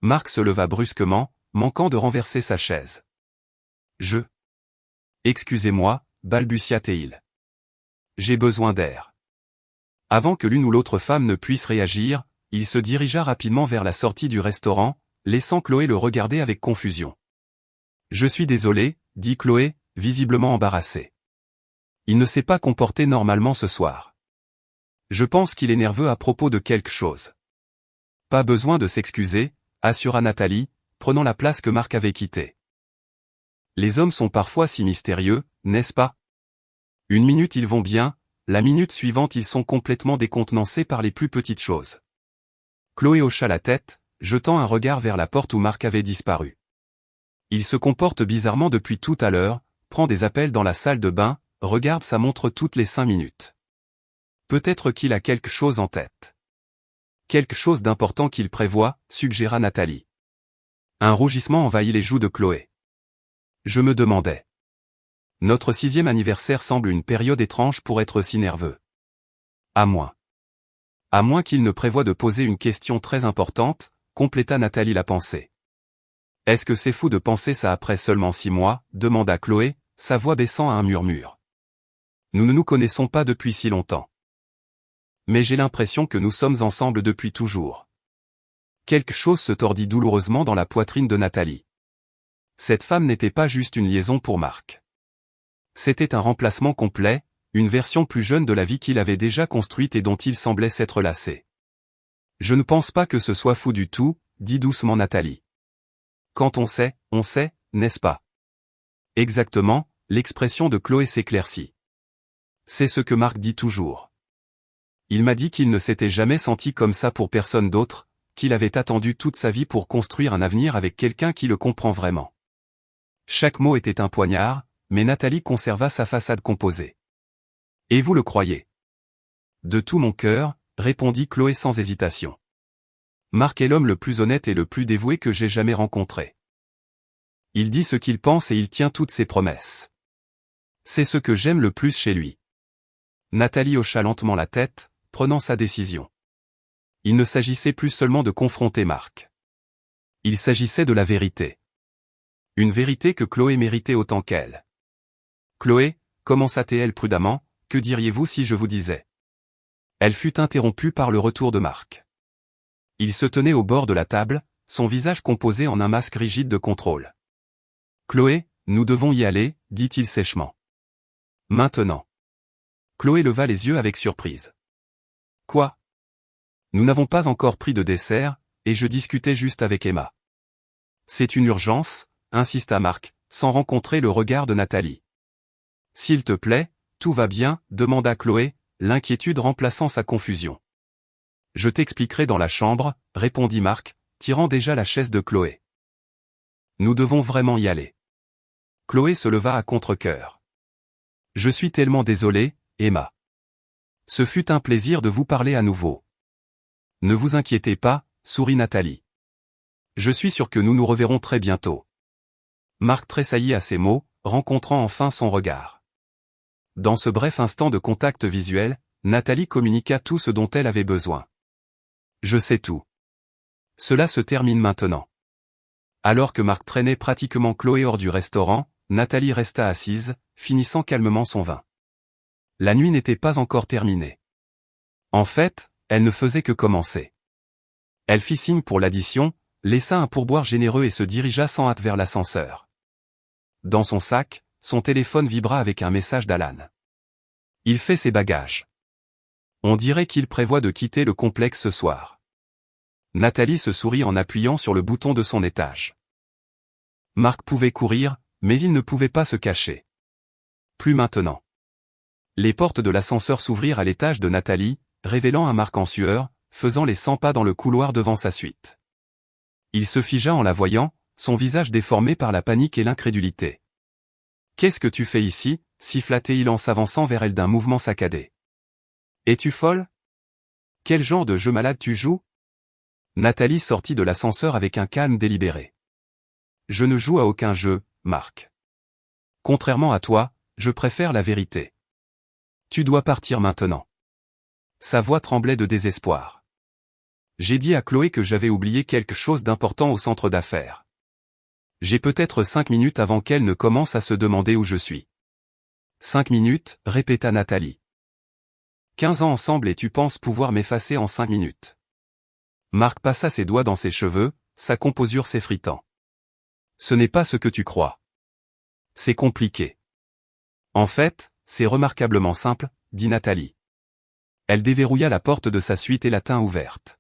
Marc se leva brusquement, manquant de renverser sa chaise. « Excusez-moi, balbutia-t-il. J'ai besoin d'air. » Avant que l'une ou l'autre femme ne puisse réagir, il se dirigea rapidement vers la sortie du restaurant, laissant Chloé le regarder avec confusion. « Je suis désolé, » dit Chloé, visiblement embarrassée. « Il ne s'est pas comporté normalement ce soir. Je pense qu'il est nerveux à propos de quelque chose. » « Pas besoin de s'excuser, » assura Nathalie, prenant la place que Marc avait quittée. « Les hommes sont parfois si mystérieux, n'est-ce pas? Une minute ils vont bien, la minute suivante ils sont complètement décontenancés par les plus petites choses. » Chloé hocha la tête, jetant un regard vers la porte où Marc avait disparu. « Il se comporte bizarrement depuis tout à l'heure, prend des appels dans la salle de bain, regarde sa montre toutes les 5 minutes. Peut-être qu'il a quelque chose en tête. » « Quelque chose d'important qu'il prévoit, » suggéra Nathalie. Un rougissement envahit les joues de Chloé. « Je me demandais. Notre 6e anniversaire semble une période étrange pour être si nerveux. À moins qu'il ne prévoie de poser une question très importante, » compléta Nathalie la pensée. « Est-ce que c'est fou de penser ça après seulement 6 mois, » demanda Chloé, sa voix baissant à un murmure. « Nous ne nous connaissons pas depuis si longtemps. Mais j'ai l'impression que nous sommes ensemble depuis toujours. » Quelque chose se tordit douloureusement dans la poitrine de Nathalie. Cette femme n'était pas juste une liaison pour Marc. C'était un remplacement complet, une version plus jeune de la vie qu'il avait déjà construite et dont il semblait s'être lassé. « Je ne pense pas que ce soit fou du tout, » dit doucement Nathalie. « Quand on sait, n'est-ce pas? Exactement, l'expression de Chloé s'éclaircit. C'est ce que Marc dit toujours. Il m'a dit qu'il ne s'était jamais senti comme ça pour personne d'autre, qu'il avait attendu toute sa vie pour construire un avenir avec quelqu'un qui le comprend vraiment. Chaque mot était un poignard, mais Nathalie conserva sa façade composée. Et vous le croyez? De tout mon cœur, répondit Chloé sans hésitation. Marc est l'homme le plus honnête et le plus dévoué que j'ai jamais rencontré. Il dit ce qu'il pense et il tient toutes ses promesses. C'est ce que j'aime le plus chez lui. Nathalie hocha lentement la tête, prenant sa décision. Il ne s'agissait plus seulement de confronter Marc. Il s'agissait de la vérité. Une vérité que Chloé méritait autant qu'elle. Chloé, commença-t-elle prudemment, que diriez-vous si je vous disais? Elle fut interrompue par le retour de Marc. Il se tenait au bord de la table, son visage composé en un masque rigide de contrôle. Chloé, nous devons y aller, dit-il sèchement. Maintenant. Chloé leva les yeux avec surprise. Quoi? Nous n'avons pas encore pris de dessert, et je discutais juste avec Emma. C'est une urgence, insista Marc, sans rencontrer le regard de Nathalie. S'il te plaît, tout va bien, demanda Chloé, l'inquiétude remplaçant sa confusion. Je t'expliquerai dans la chambre, répondit Marc, tirant déjà la chaise de Chloé. Nous devons vraiment y aller. Chloé se leva à contre-cœur. Je suis tellement désolé, Emma. Ce fut un plaisir de vous parler à nouveau. Ne vous inquiétez pas, sourit Nathalie. Je suis sûr que nous nous reverrons très bientôt. Marc tressaillit à ces mots, rencontrant enfin son regard. Dans ce bref instant de contact visuel, Nathalie communiqua tout ce dont elle avait besoin. Je sais tout. Cela se termine maintenant. Alors que Marc traînait pratiquement Chloé hors du restaurant, Nathalie resta assise, finissant calmement son vin. La nuit n'était pas encore terminée. En fait, elle ne faisait que commencer. Elle fit signe pour l'addition, laissa un pourboire généreux et se dirigea sans hâte vers l'ascenseur. Dans son sac, son téléphone vibra avec un message d'Alan. Il fait ses bagages. On dirait qu'il prévoit de quitter le complexe ce soir. Nathalie se sourit en appuyant sur le bouton de son étage. Marc pouvait courir, mais il ne pouvait pas se cacher. Plus maintenant. Les portes de l'ascenseur s'ouvrirent à l'étage de Nathalie, révélant un Marc en sueur, faisant les 100 pas dans le couloir devant sa suite. Il se figea en la voyant, son visage déformé par la panique et l'incrédulité. « Qu'est-ce que tu fais ici » siffla-t-il en s'avançant vers elle d'un mouvement saccadé. « Es-tu folle? Quel genre de jeu malade tu joues » Nathalie sortit de l'ascenseur avec un calme délibéré. « Je ne joue à aucun jeu, Marc. Contrairement à toi, je préfère la vérité. Tu dois partir maintenant. » Sa voix tremblait de désespoir. J'ai dit à Chloé que j'avais oublié quelque chose d'important au centre d'affaires. J'ai peut-être 5 minutes avant qu'elle ne commence à se demander où je suis. 5 minutes, répéta Nathalie. 15 ans ensemble et tu penses pouvoir m'effacer en 5 minutes. Marc passa ses doigts dans ses cheveux, sa composure s'effritant. Ce n'est pas ce que tu crois. C'est compliqué. En fait, c'est remarquablement simple, dit Nathalie. Elle déverrouilla la porte de sa suite et la tint ouverte.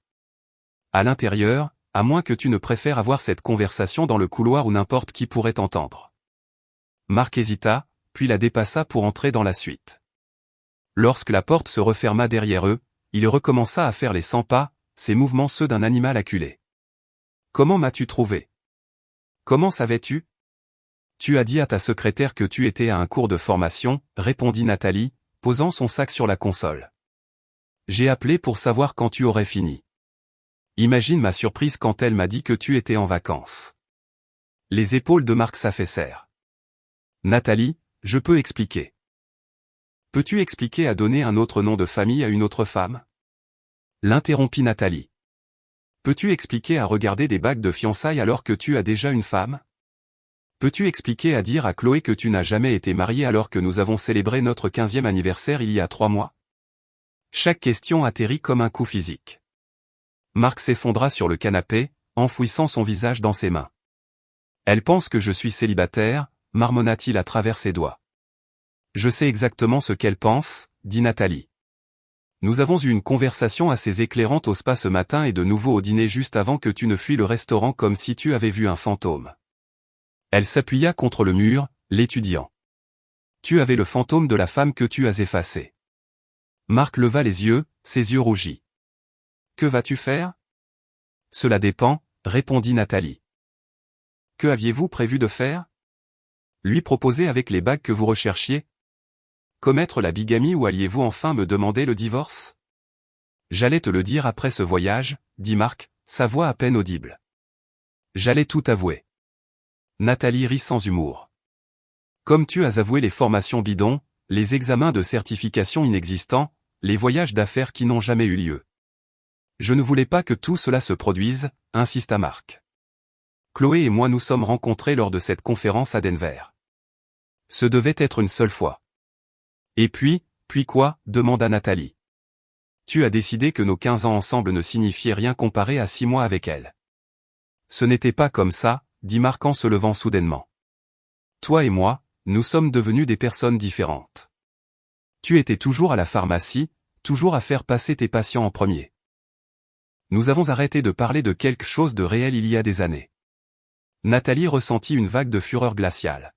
À l'intérieur, à moins que tu ne préfères avoir cette conversation dans le couloir où n'importe qui pourrait t'entendre. Marc hésita, puis la dépassa pour entrer dans la suite. Lorsque la porte se referma derrière eux, il recommença à faire les 100 pas, ses mouvements ceux d'un animal acculé. Comment m'as-tu trouvé? Comment savais-tu? Tu as dit à ta secrétaire que tu étais à un cours de formation, répondit Nathalie, posant son sac sur la console. J'ai appelé pour savoir quand tu aurais fini. Imagine ma surprise quand elle m'a dit que tu étais en vacances. Les épaules de Marc s'affaissèrent. Nathalie, je peux expliquer. Peux-tu expliquer à donner un autre nom de famille à une autre femme? L'interrompit Nathalie. Peux-tu expliquer à regarder des bagues de fiançailles alors que tu as déjà une femme? Peux-tu expliquer à dire à Chloé que tu n'as jamais été mariée alors que nous avons célébré notre 15e anniversaire il y a 3 mois? Chaque question atterrit comme un coup physique. Marc s'effondra sur le canapé, enfouissant son visage dans ses mains. Elle pense que je suis célibataire, marmonna-t-il à travers ses doigts. Je sais exactement ce qu'elle pense, dit Nathalie. Nous avons eu une conversation assez éclairante au spa ce matin et de nouveau au dîner juste avant que tu ne fuis le restaurant comme si tu avais vu un fantôme. Elle s'appuya contre le mur, l'étudiant. Tu avais le fantôme de la femme que tu as effacée. Marc leva les yeux, ses yeux rougis. Que vas-tu faire? Cela dépend, répondit Nathalie. Que aviez-vous prévu de faire? Lui proposer avec les bagues que vous recherchiez? Commettre la bigamie ou alliez-vous enfin me demander le divorce? J'allais te le dire après ce voyage, dit Marc, sa voix à peine audible. J'allais tout avouer. Nathalie rit sans humour. Comme tu as avoué les formations bidons, les examens de certification inexistants, les voyages d'affaires qui n'ont jamais eu lieu. Je ne voulais pas que tout cela se produise, insista Marc. Chloé et moi nous sommes rencontrés lors de cette conférence à Denver. Ce devait être une seule fois. Et puis quoi, demanda Nathalie. Tu as décidé que nos 15 ans ensemble ne signifiaient rien comparé à 6 mois avec elle. Ce n'était pas comme ça, dit Marc en se levant soudainement. Toi et moi, nous sommes devenus des personnes différentes. Tu étais toujours à la pharmacie, toujours à faire passer tes patients en premier. Nous avons arrêté de parler de quelque chose de réel il y a des années. Nathalie ressentit une vague de fureur glaciale.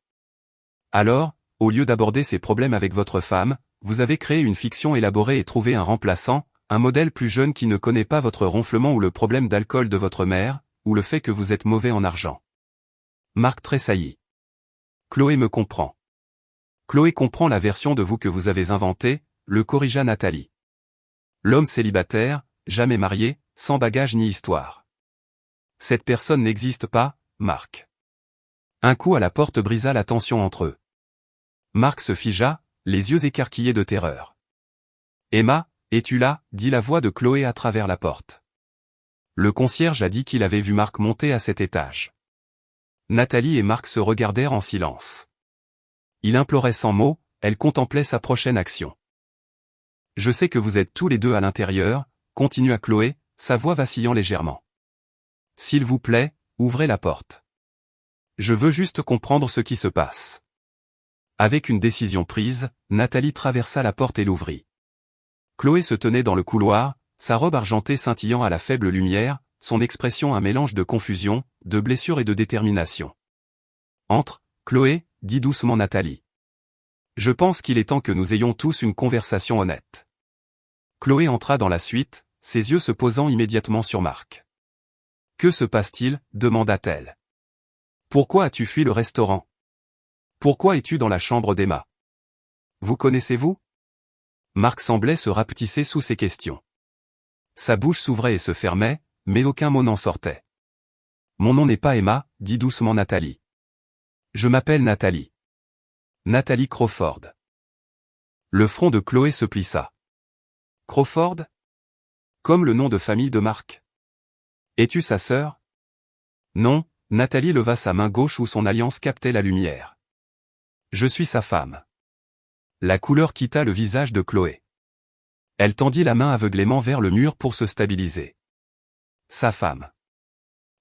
Alors, au lieu d'aborder ces problèmes avec votre femme, vous avez créé une fiction élaborée et trouvé un remplaçant, un modèle plus jeune qui ne connaît pas votre ronflement ou le problème d'alcool de votre mère, ou le fait que vous êtes mauvais en argent. Marc tressaillit. Chloé me comprend. Chloé comprend la version de vous que vous avez inventée, le corrigea Nathalie. L'homme célibataire, jamais marié, sans bagage ni histoire. Cette personne n'existe pas, Marc. Un coup à la porte brisa la tension entre eux. Marc se figea, les yeux écarquillés de terreur. Emma, es-tu là? Dit la voix de Chloé à travers la porte. Le concierge a dit qu'il avait vu Marc monter à cet étage. Nathalie et Marc se regardèrent en silence. Il implorait sans mots, elle contemplait sa prochaine action. Je sais que vous êtes tous les deux à l'intérieur, continua Chloé, sa voix vacillant légèrement. S'il vous plaît, ouvrez la porte. Je veux juste comprendre ce qui se passe. Avec une décision prise, Nathalie traversa la porte et l'ouvrit. Chloé se tenait dans le couloir, sa robe argentée scintillant à la faible lumière, son expression un mélange de confusion, de blessure et de détermination. Entre, Chloé, dit doucement Nathalie. Je pense qu'il est temps que nous ayons tous une conversation honnête. Chloé entra dans la suite, ses yeux se posant immédiatement sur Marc. Que se passe-t-il? Demanda-t-elle. Pourquoi as-tu fui le restaurant? Pourquoi es-tu dans la chambre d'Emma? Vous connaissez-vous? Marc semblait se rapetisser sous ces questions. Sa bouche s'ouvrait et se fermait, mais aucun mot n'en sortait. Mon nom n'est pas Emma, dit doucement Nathalie. Je m'appelle Nathalie. Nathalie Crawford. Le front de Chloé se plissa. Crawford? Comme le nom de famille de Marc. Es-tu sa sœur? Non, Nathalie leva sa main gauche où son alliance captait la lumière. Je suis sa femme. La couleur quitta le visage de Chloé. Elle tendit la main aveuglément vers le mur pour se stabiliser. Sa femme.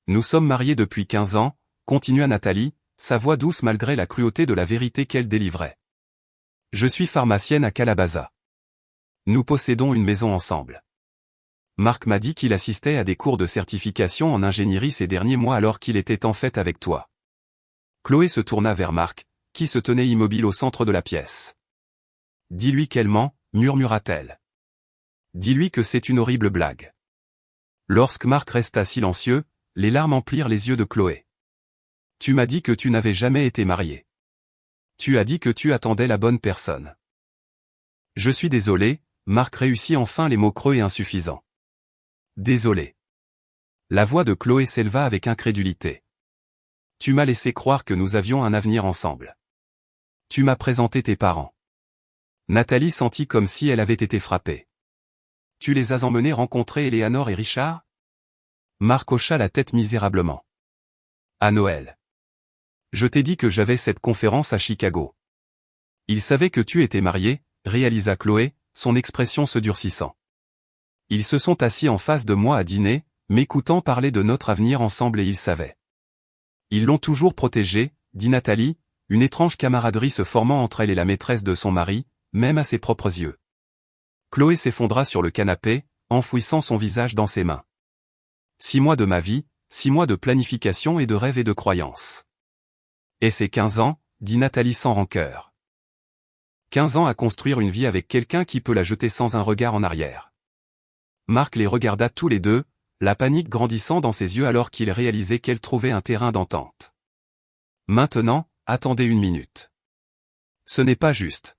Nous sommes mariés depuis 15 ans, continua Nathalie, sa voix douce malgré la cruauté de la vérité qu'elle délivrait. Je suis pharmacienne à Calabaza. Nous possédons une maison ensemble. Marc m'a dit qu'il assistait à des cours de certification en ingénierie ces derniers mois alors qu'il était en fait avec toi. Chloé se tourna vers Marc, qui se tenait immobile au centre de la pièce. Dis-lui qu'elle ment, murmura-t-elle. Dis-lui que c'est une horrible blague. Lorsque Marc resta silencieux, les larmes emplirent les yeux de Chloé. Tu m'as dit que tu n'avais jamais été marié. Tu as dit que tu attendais la bonne personne. Je suis désolé, Marc réussit enfin les mots creux et insuffisants. Désolé. La voix de Chloé s'éleva avec incrédulité. Tu m'as laissé croire que nous avions un avenir ensemble. Tu m'as présenté tes parents. Nathalie sentit comme si elle avait été frappée. Tu les as emmenés rencontrer Eleanor et Richard? Marc hocha la tête misérablement. À Noël. Je t'ai dit que j'avais cette conférence à Chicago. Il savait que tu étais marié, réalisa Chloé, son expression se durcissant. Ils se sont assis en face de moi à dîner, m'écoutant parler de notre avenir ensemble et ils savaient. Ils l'ont toujours protégée, dit Nathalie, une étrange camaraderie se formant entre elle et la maîtresse de son mari, même à ses propres yeux. Chloé s'effondra sur le canapé, enfouissant son visage dans ses mains. 6 mois de ma vie, 6 mois de planification et de rêves et de croyances. Et c'est 15 ans, dit Nathalie sans rancœur. 15 ans à construire une vie avec quelqu'un qui peut la jeter sans un regard en arrière. Marc les regarda tous les deux, la panique grandissant dans ses yeux alors qu'il réalisait qu'elle trouvait un terrain d'entente. Maintenant, attendez une minute. Ce n'est pas juste.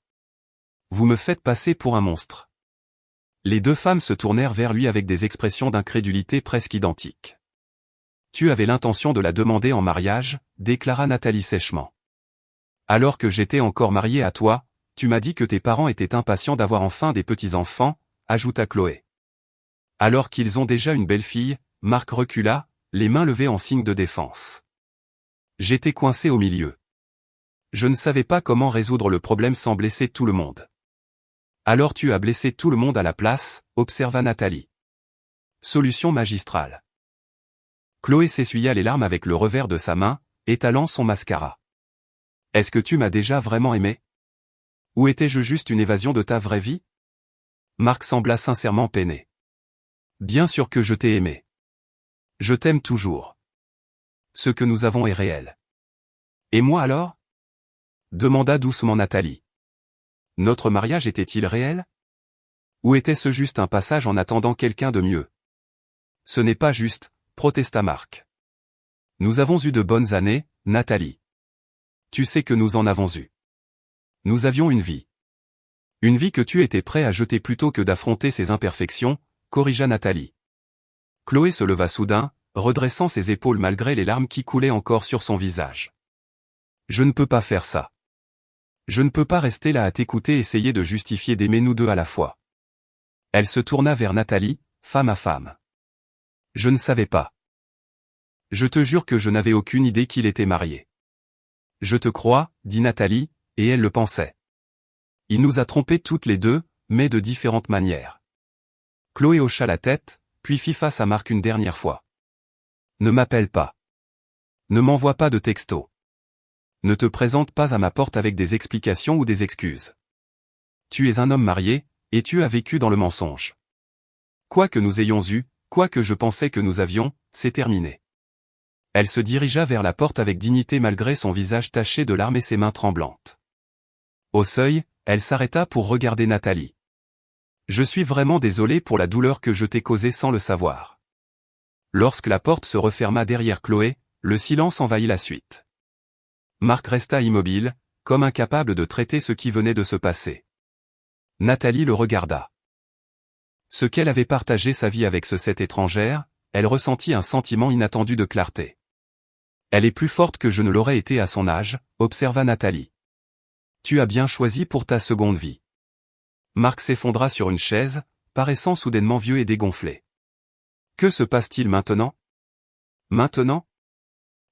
Vous me faites passer pour un monstre. Les deux femmes se tournèrent vers lui avec des expressions d'incrédulité presque identiques. Tu avais l'intention de la demander en mariage, déclara Nathalie sèchement. Alors que j'étais encore mariée à toi, tu m'as dit que tes parents étaient impatients d'avoir enfin des petits-enfants, ajouta Chloé. Alors qu'ils ont déjà une belle-fille, Marc recula, les mains levées en signe de défense. J'étais coincé au milieu. Je ne savais pas comment résoudre le problème sans blesser tout le monde. Alors tu as blessé tout le monde à la place, observa Nathalie. Solution magistrale. Chloé s'essuya les larmes avec le revers de sa main, étalant son mascara. Est-ce que tu m'as déjà vraiment aimé? Ou étais-je juste une évasion de ta vraie vie? Marc sembla sincèrement peiné. Bien sûr que je t'ai aimé. Je t'aime toujours. Ce que nous avons est réel. Et moi alors? Demanda doucement Nathalie. Notre mariage était-il réel? Ou était-ce juste un passage en attendant quelqu'un de mieux? Ce n'est pas juste, protesta Marc. Nous avons eu de bonnes années, Nathalie. Tu sais que nous en avons eu. Nous avions une vie. Une vie que tu étais prêt à jeter plutôt que d'affronter ses imperfections, corrigea Nathalie. Chloé se leva soudain, redressant ses épaules malgré les larmes qui coulaient encore sur son visage. Je ne peux pas faire ça. Je ne peux pas rester là à t'écouter essayer de justifier d'aimer nous deux à la fois. Elle se tourna vers Nathalie, femme à femme. Je ne savais pas. Je te jure que je n'avais aucune idée qu'il était marié. Je te crois, dit Nathalie, et elle le pensait. Il nous a trompés toutes les deux, mais de différentes manières. Chloé hocha la tête, puis fit face à Marc une dernière fois. Ne m'appelle pas. Ne m'envoie pas de texto. Ne te présente pas à ma porte avec des explications ou des excuses. Tu es un homme marié, et tu as vécu dans le mensonge. Quoi que nous ayons eu, quoi que je pensais que nous avions, c'est terminé. Elle se dirigea vers la porte avec dignité malgré son visage taché de larmes et ses mains tremblantes. Au seuil, elle s'arrêta pour regarder Nathalie. Je suis vraiment désolé pour la douleur que je t'ai causée sans le savoir. Lorsque la porte se referma derrière Chloé, le silence envahit la suite. Marc resta immobile, comme incapable de traiter ce qui venait de se passer. Nathalie le regarda. Ce qu'elle avait partagé sa vie avec cette étrangère, elle ressentit un sentiment inattendu de clarté. Elle est plus forte que je ne l'aurais été à son âge, observa Nathalie. Tu as bien choisi pour ta seconde vie. Marc s'effondra sur une chaise, paraissant soudainement vieux et dégonflé. Que se passe-t-il maintenant? Maintenant?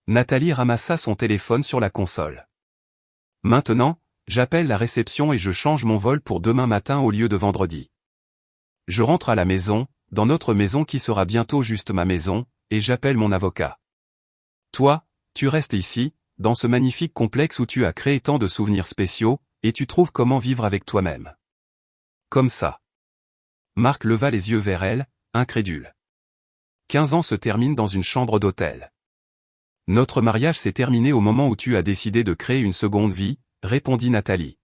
Nathalie ramassa son téléphone sur la console. Maintenant, j'appelle la réception et je change mon vol pour demain matin au lieu de vendredi. Je rentre à la maison, dans notre maison qui sera bientôt juste ma maison, et j'appelle mon avocat. Toi, tu restes ici, dans ce magnifique complexe où tu as créé tant de souvenirs spéciaux, et tu trouves comment vivre avec toi-même. Comme ça. Marc leva les yeux vers elle, incrédule. 15 ans se terminent dans une chambre d'hôtel. Notre mariage s'est terminé au moment où tu as décidé de créer une seconde vie, répondit Nathalie.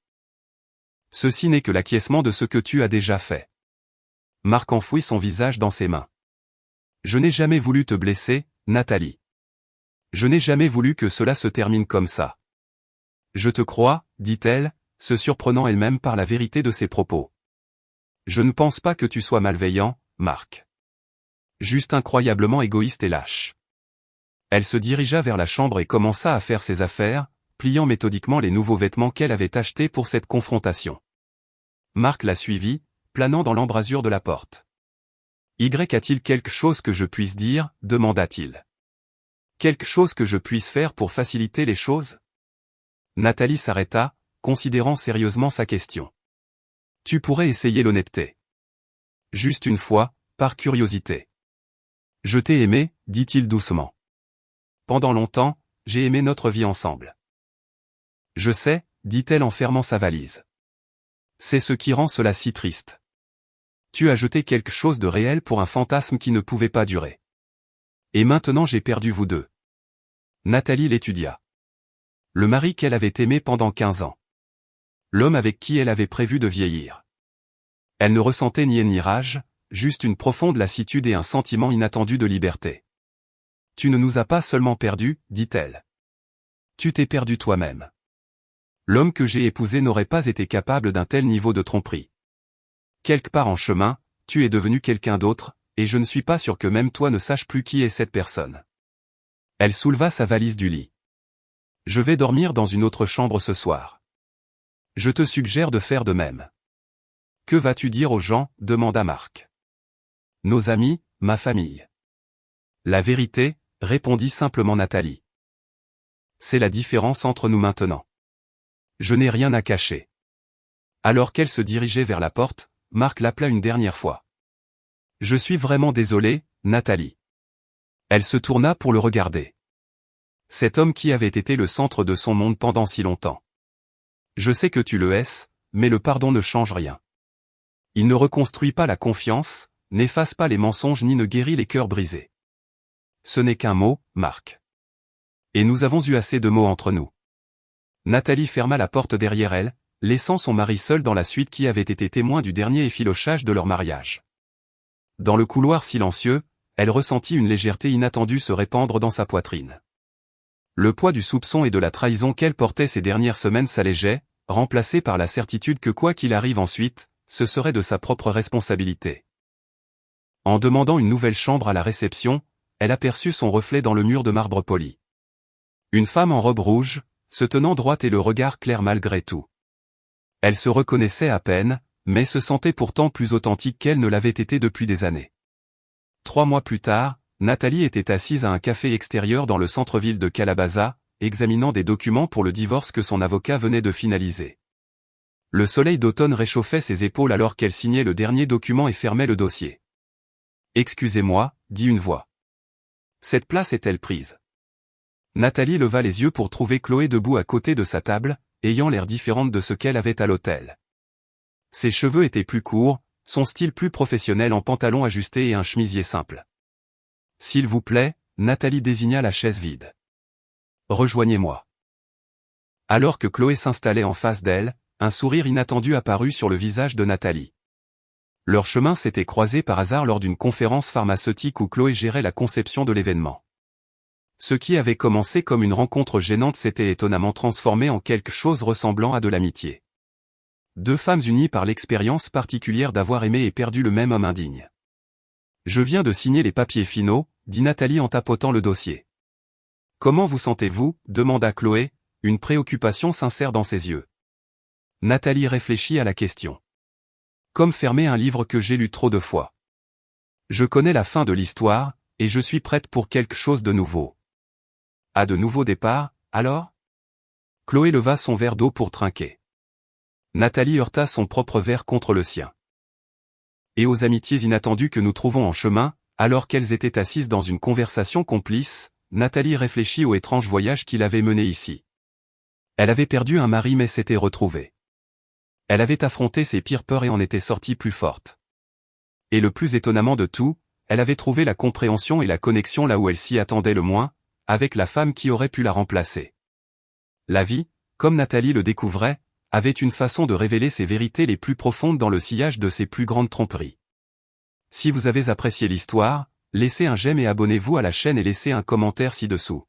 Ceci n'est que l'acquiescement de ce que tu as déjà fait. Marc enfouit son visage dans ses mains. Je n'ai jamais voulu te blesser, Nathalie. Je n'ai jamais voulu que cela se termine comme ça. Je te crois, dit-elle, se surprenant elle-même par la vérité de ses propos. Je ne pense pas que tu sois malveillant, Marc. Juste incroyablement égoïste et lâche. Elle se dirigea vers la chambre et commença à faire ses affaires, pliant méthodiquement les nouveaux vêtements qu'elle avait achetés pour cette confrontation. Marc la suivit, planant dans l'embrasure de la porte. A-t-il quelque chose que je puisse dire, demanda-t-il. Quelque chose que je puisse faire pour faciliter les choses? Nathalie s'arrêta, considérant sérieusement sa question. Tu pourrais essayer l'honnêteté. Juste une fois, par curiosité. Je t'ai aimé, dit-il doucement. Pendant longtemps, j'ai aimé notre vie ensemble. Je sais, dit-elle en fermant sa valise. C'est ce qui rend cela si triste. Tu as jeté quelque chose de réel pour un fantasme qui ne pouvait pas durer. Et maintenant j'ai perdu vous deux. Nathalie l'étudia. Le mari qu'elle avait aimé pendant 15 ans. L'homme avec qui elle avait prévu de vieillir. Elle ne ressentait ni haine ni rage, juste une profonde lassitude et un sentiment inattendu de liberté. « Tu ne nous as pas seulement perdus, dit-elle. Tu t'es perdu toi-même. L'homme que j'ai épousé n'aurait pas été capable d'un tel niveau de tromperie. Quelque part en chemin, tu es devenu quelqu'un d'autre, et je ne suis pas sûr que même toi ne saches plus qui est cette personne. » Elle souleva sa valise du lit. « Je vais dormir dans une autre chambre ce soir. Je te suggère de faire de même. »« Que vas-tu dire aux gens ?» demanda Marc. « Nos amis, ma famille. »« La vérité, » répondit simplement Nathalie. « C'est la différence entre nous maintenant. Je n'ai rien à cacher. » Alors qu'elle se dirigeait vers la porte, Marc l'appela une dernière fois. « Je suis vraiment désolé, Nathalie. » Elle se tourna pour le regarder. Cet homme qui avait été le centre de son monde pendant si longtemps. « Je sais que tu le hais, mais le pardon ne change rien. Il ne reconstruit pas la confiance, n'efface pas les mensonges ni ne guérit les cœurs brisés. Ce n'est qu'un mot, Marc. Et nous avons eu assez de mots entre nous. » Nathalie ferma la porte derrière elle, laissant son mari seul dans la suite qui avait été témoin du dernier effilochage de leur mariage. Dans le couloir silencieux, elle ressentit une légèreté inattendue se répandre dans sa poitrine. Le poids du soupçon et de la trahison qu'elle portait ces dernières semaines s'allégeait, remplacé par la certitude que quoi qu'il arrive ensuite, ce serait de sa propre responsabilité. En demandant une nouvelle chambre à la réception, elle aperçut son reflet dans le mur de marbre poli. Une femme en robe rouge, se tenant droite et le regard clair malgré tout. Elle se reconnaissait à peine, mais se sentait pourtant plus authentique qu'elle ne l'avait été depuis des années. 3 mois plus tard, Nathalie était assise à un café extérieur dans le centre-ville de Calabaza, examinant des documents pour le divorce que son avocat venait de finaliser. Le soleil d'automne réchauffait ses épaules alors qu'elle signait le dernier document et fermait le dossier. « Excusez-moi, » dit une voix. « Cette place est-elle prise ?» Nathalie leva les yeux pour trouver Chloé debout à côté de sa table, ayant l'air différente de ce qu'elle avait à l'hôtel. Ses cheveux étaient plus courts, son style plus professionnel en pantalon ajusté et un chemisier simple. « S'il vous plaît », Nathalie désigna la chaise vide. « Rejoignez-moi. » Alors que Chloé s'installait en face d'elle, un sourire inattendu apparut sur le visage de Nathalie. Leur chemin s'était croisé par hasard lors d'une conférence pharmaceutique où Chloé gérait la conception de l'événement. Ce qui avait commencé comme une rencontre gênante s'était étonnamment transformé en quelque chose ressemblant à de l'amitié. 2 femmes unies par l'expérience particulière d'avoir aimé et perdu le même homme indigne. « Je viens de signer les papiers finaux », dit Nathalie en tapotant le dossier. « Comment vous sentez-vous » demanda Chloé, une préoccupation sincère dans ses yeux. Nathalie réfléchit à la question. « Comme fermer un livre que j'ai lu trop de fois. Je connais la fin de l'histoire, et je suis prête pour quelque chose de nouveau. » À de nouveaux départs, alors ? Chloé leva son verre d'eau pour trinquer. Nathalie heurta son propre verre contre le sien. Et aux amitiés inattendues que nous trouvons en chemin, alors qu'elles étaient assises dans une conversation complice, Nathalie réfléchit au étrange voyage qui l'avait menée ici. Elle avait perdu un mari mais s'était retrouvée. Elle avait affronté ses pires peurs et en était sortie plus forte. Et le plus étonnamment de tout, elle avait trouvé la compréhension et la connexion là où elle s'y attendait le moins, avec la femme qui aurait pu la remplacer. La vie, comme Nathalie le découvrait, avait une façon de révéler ses vérités les plus profondes dans le sillage de ses plus grandes tromperies. Si vous avez apprécié l'histoire, laissez un j'aime et abonnez-vous à la chaîne et laissez un commentaire ci-dessous.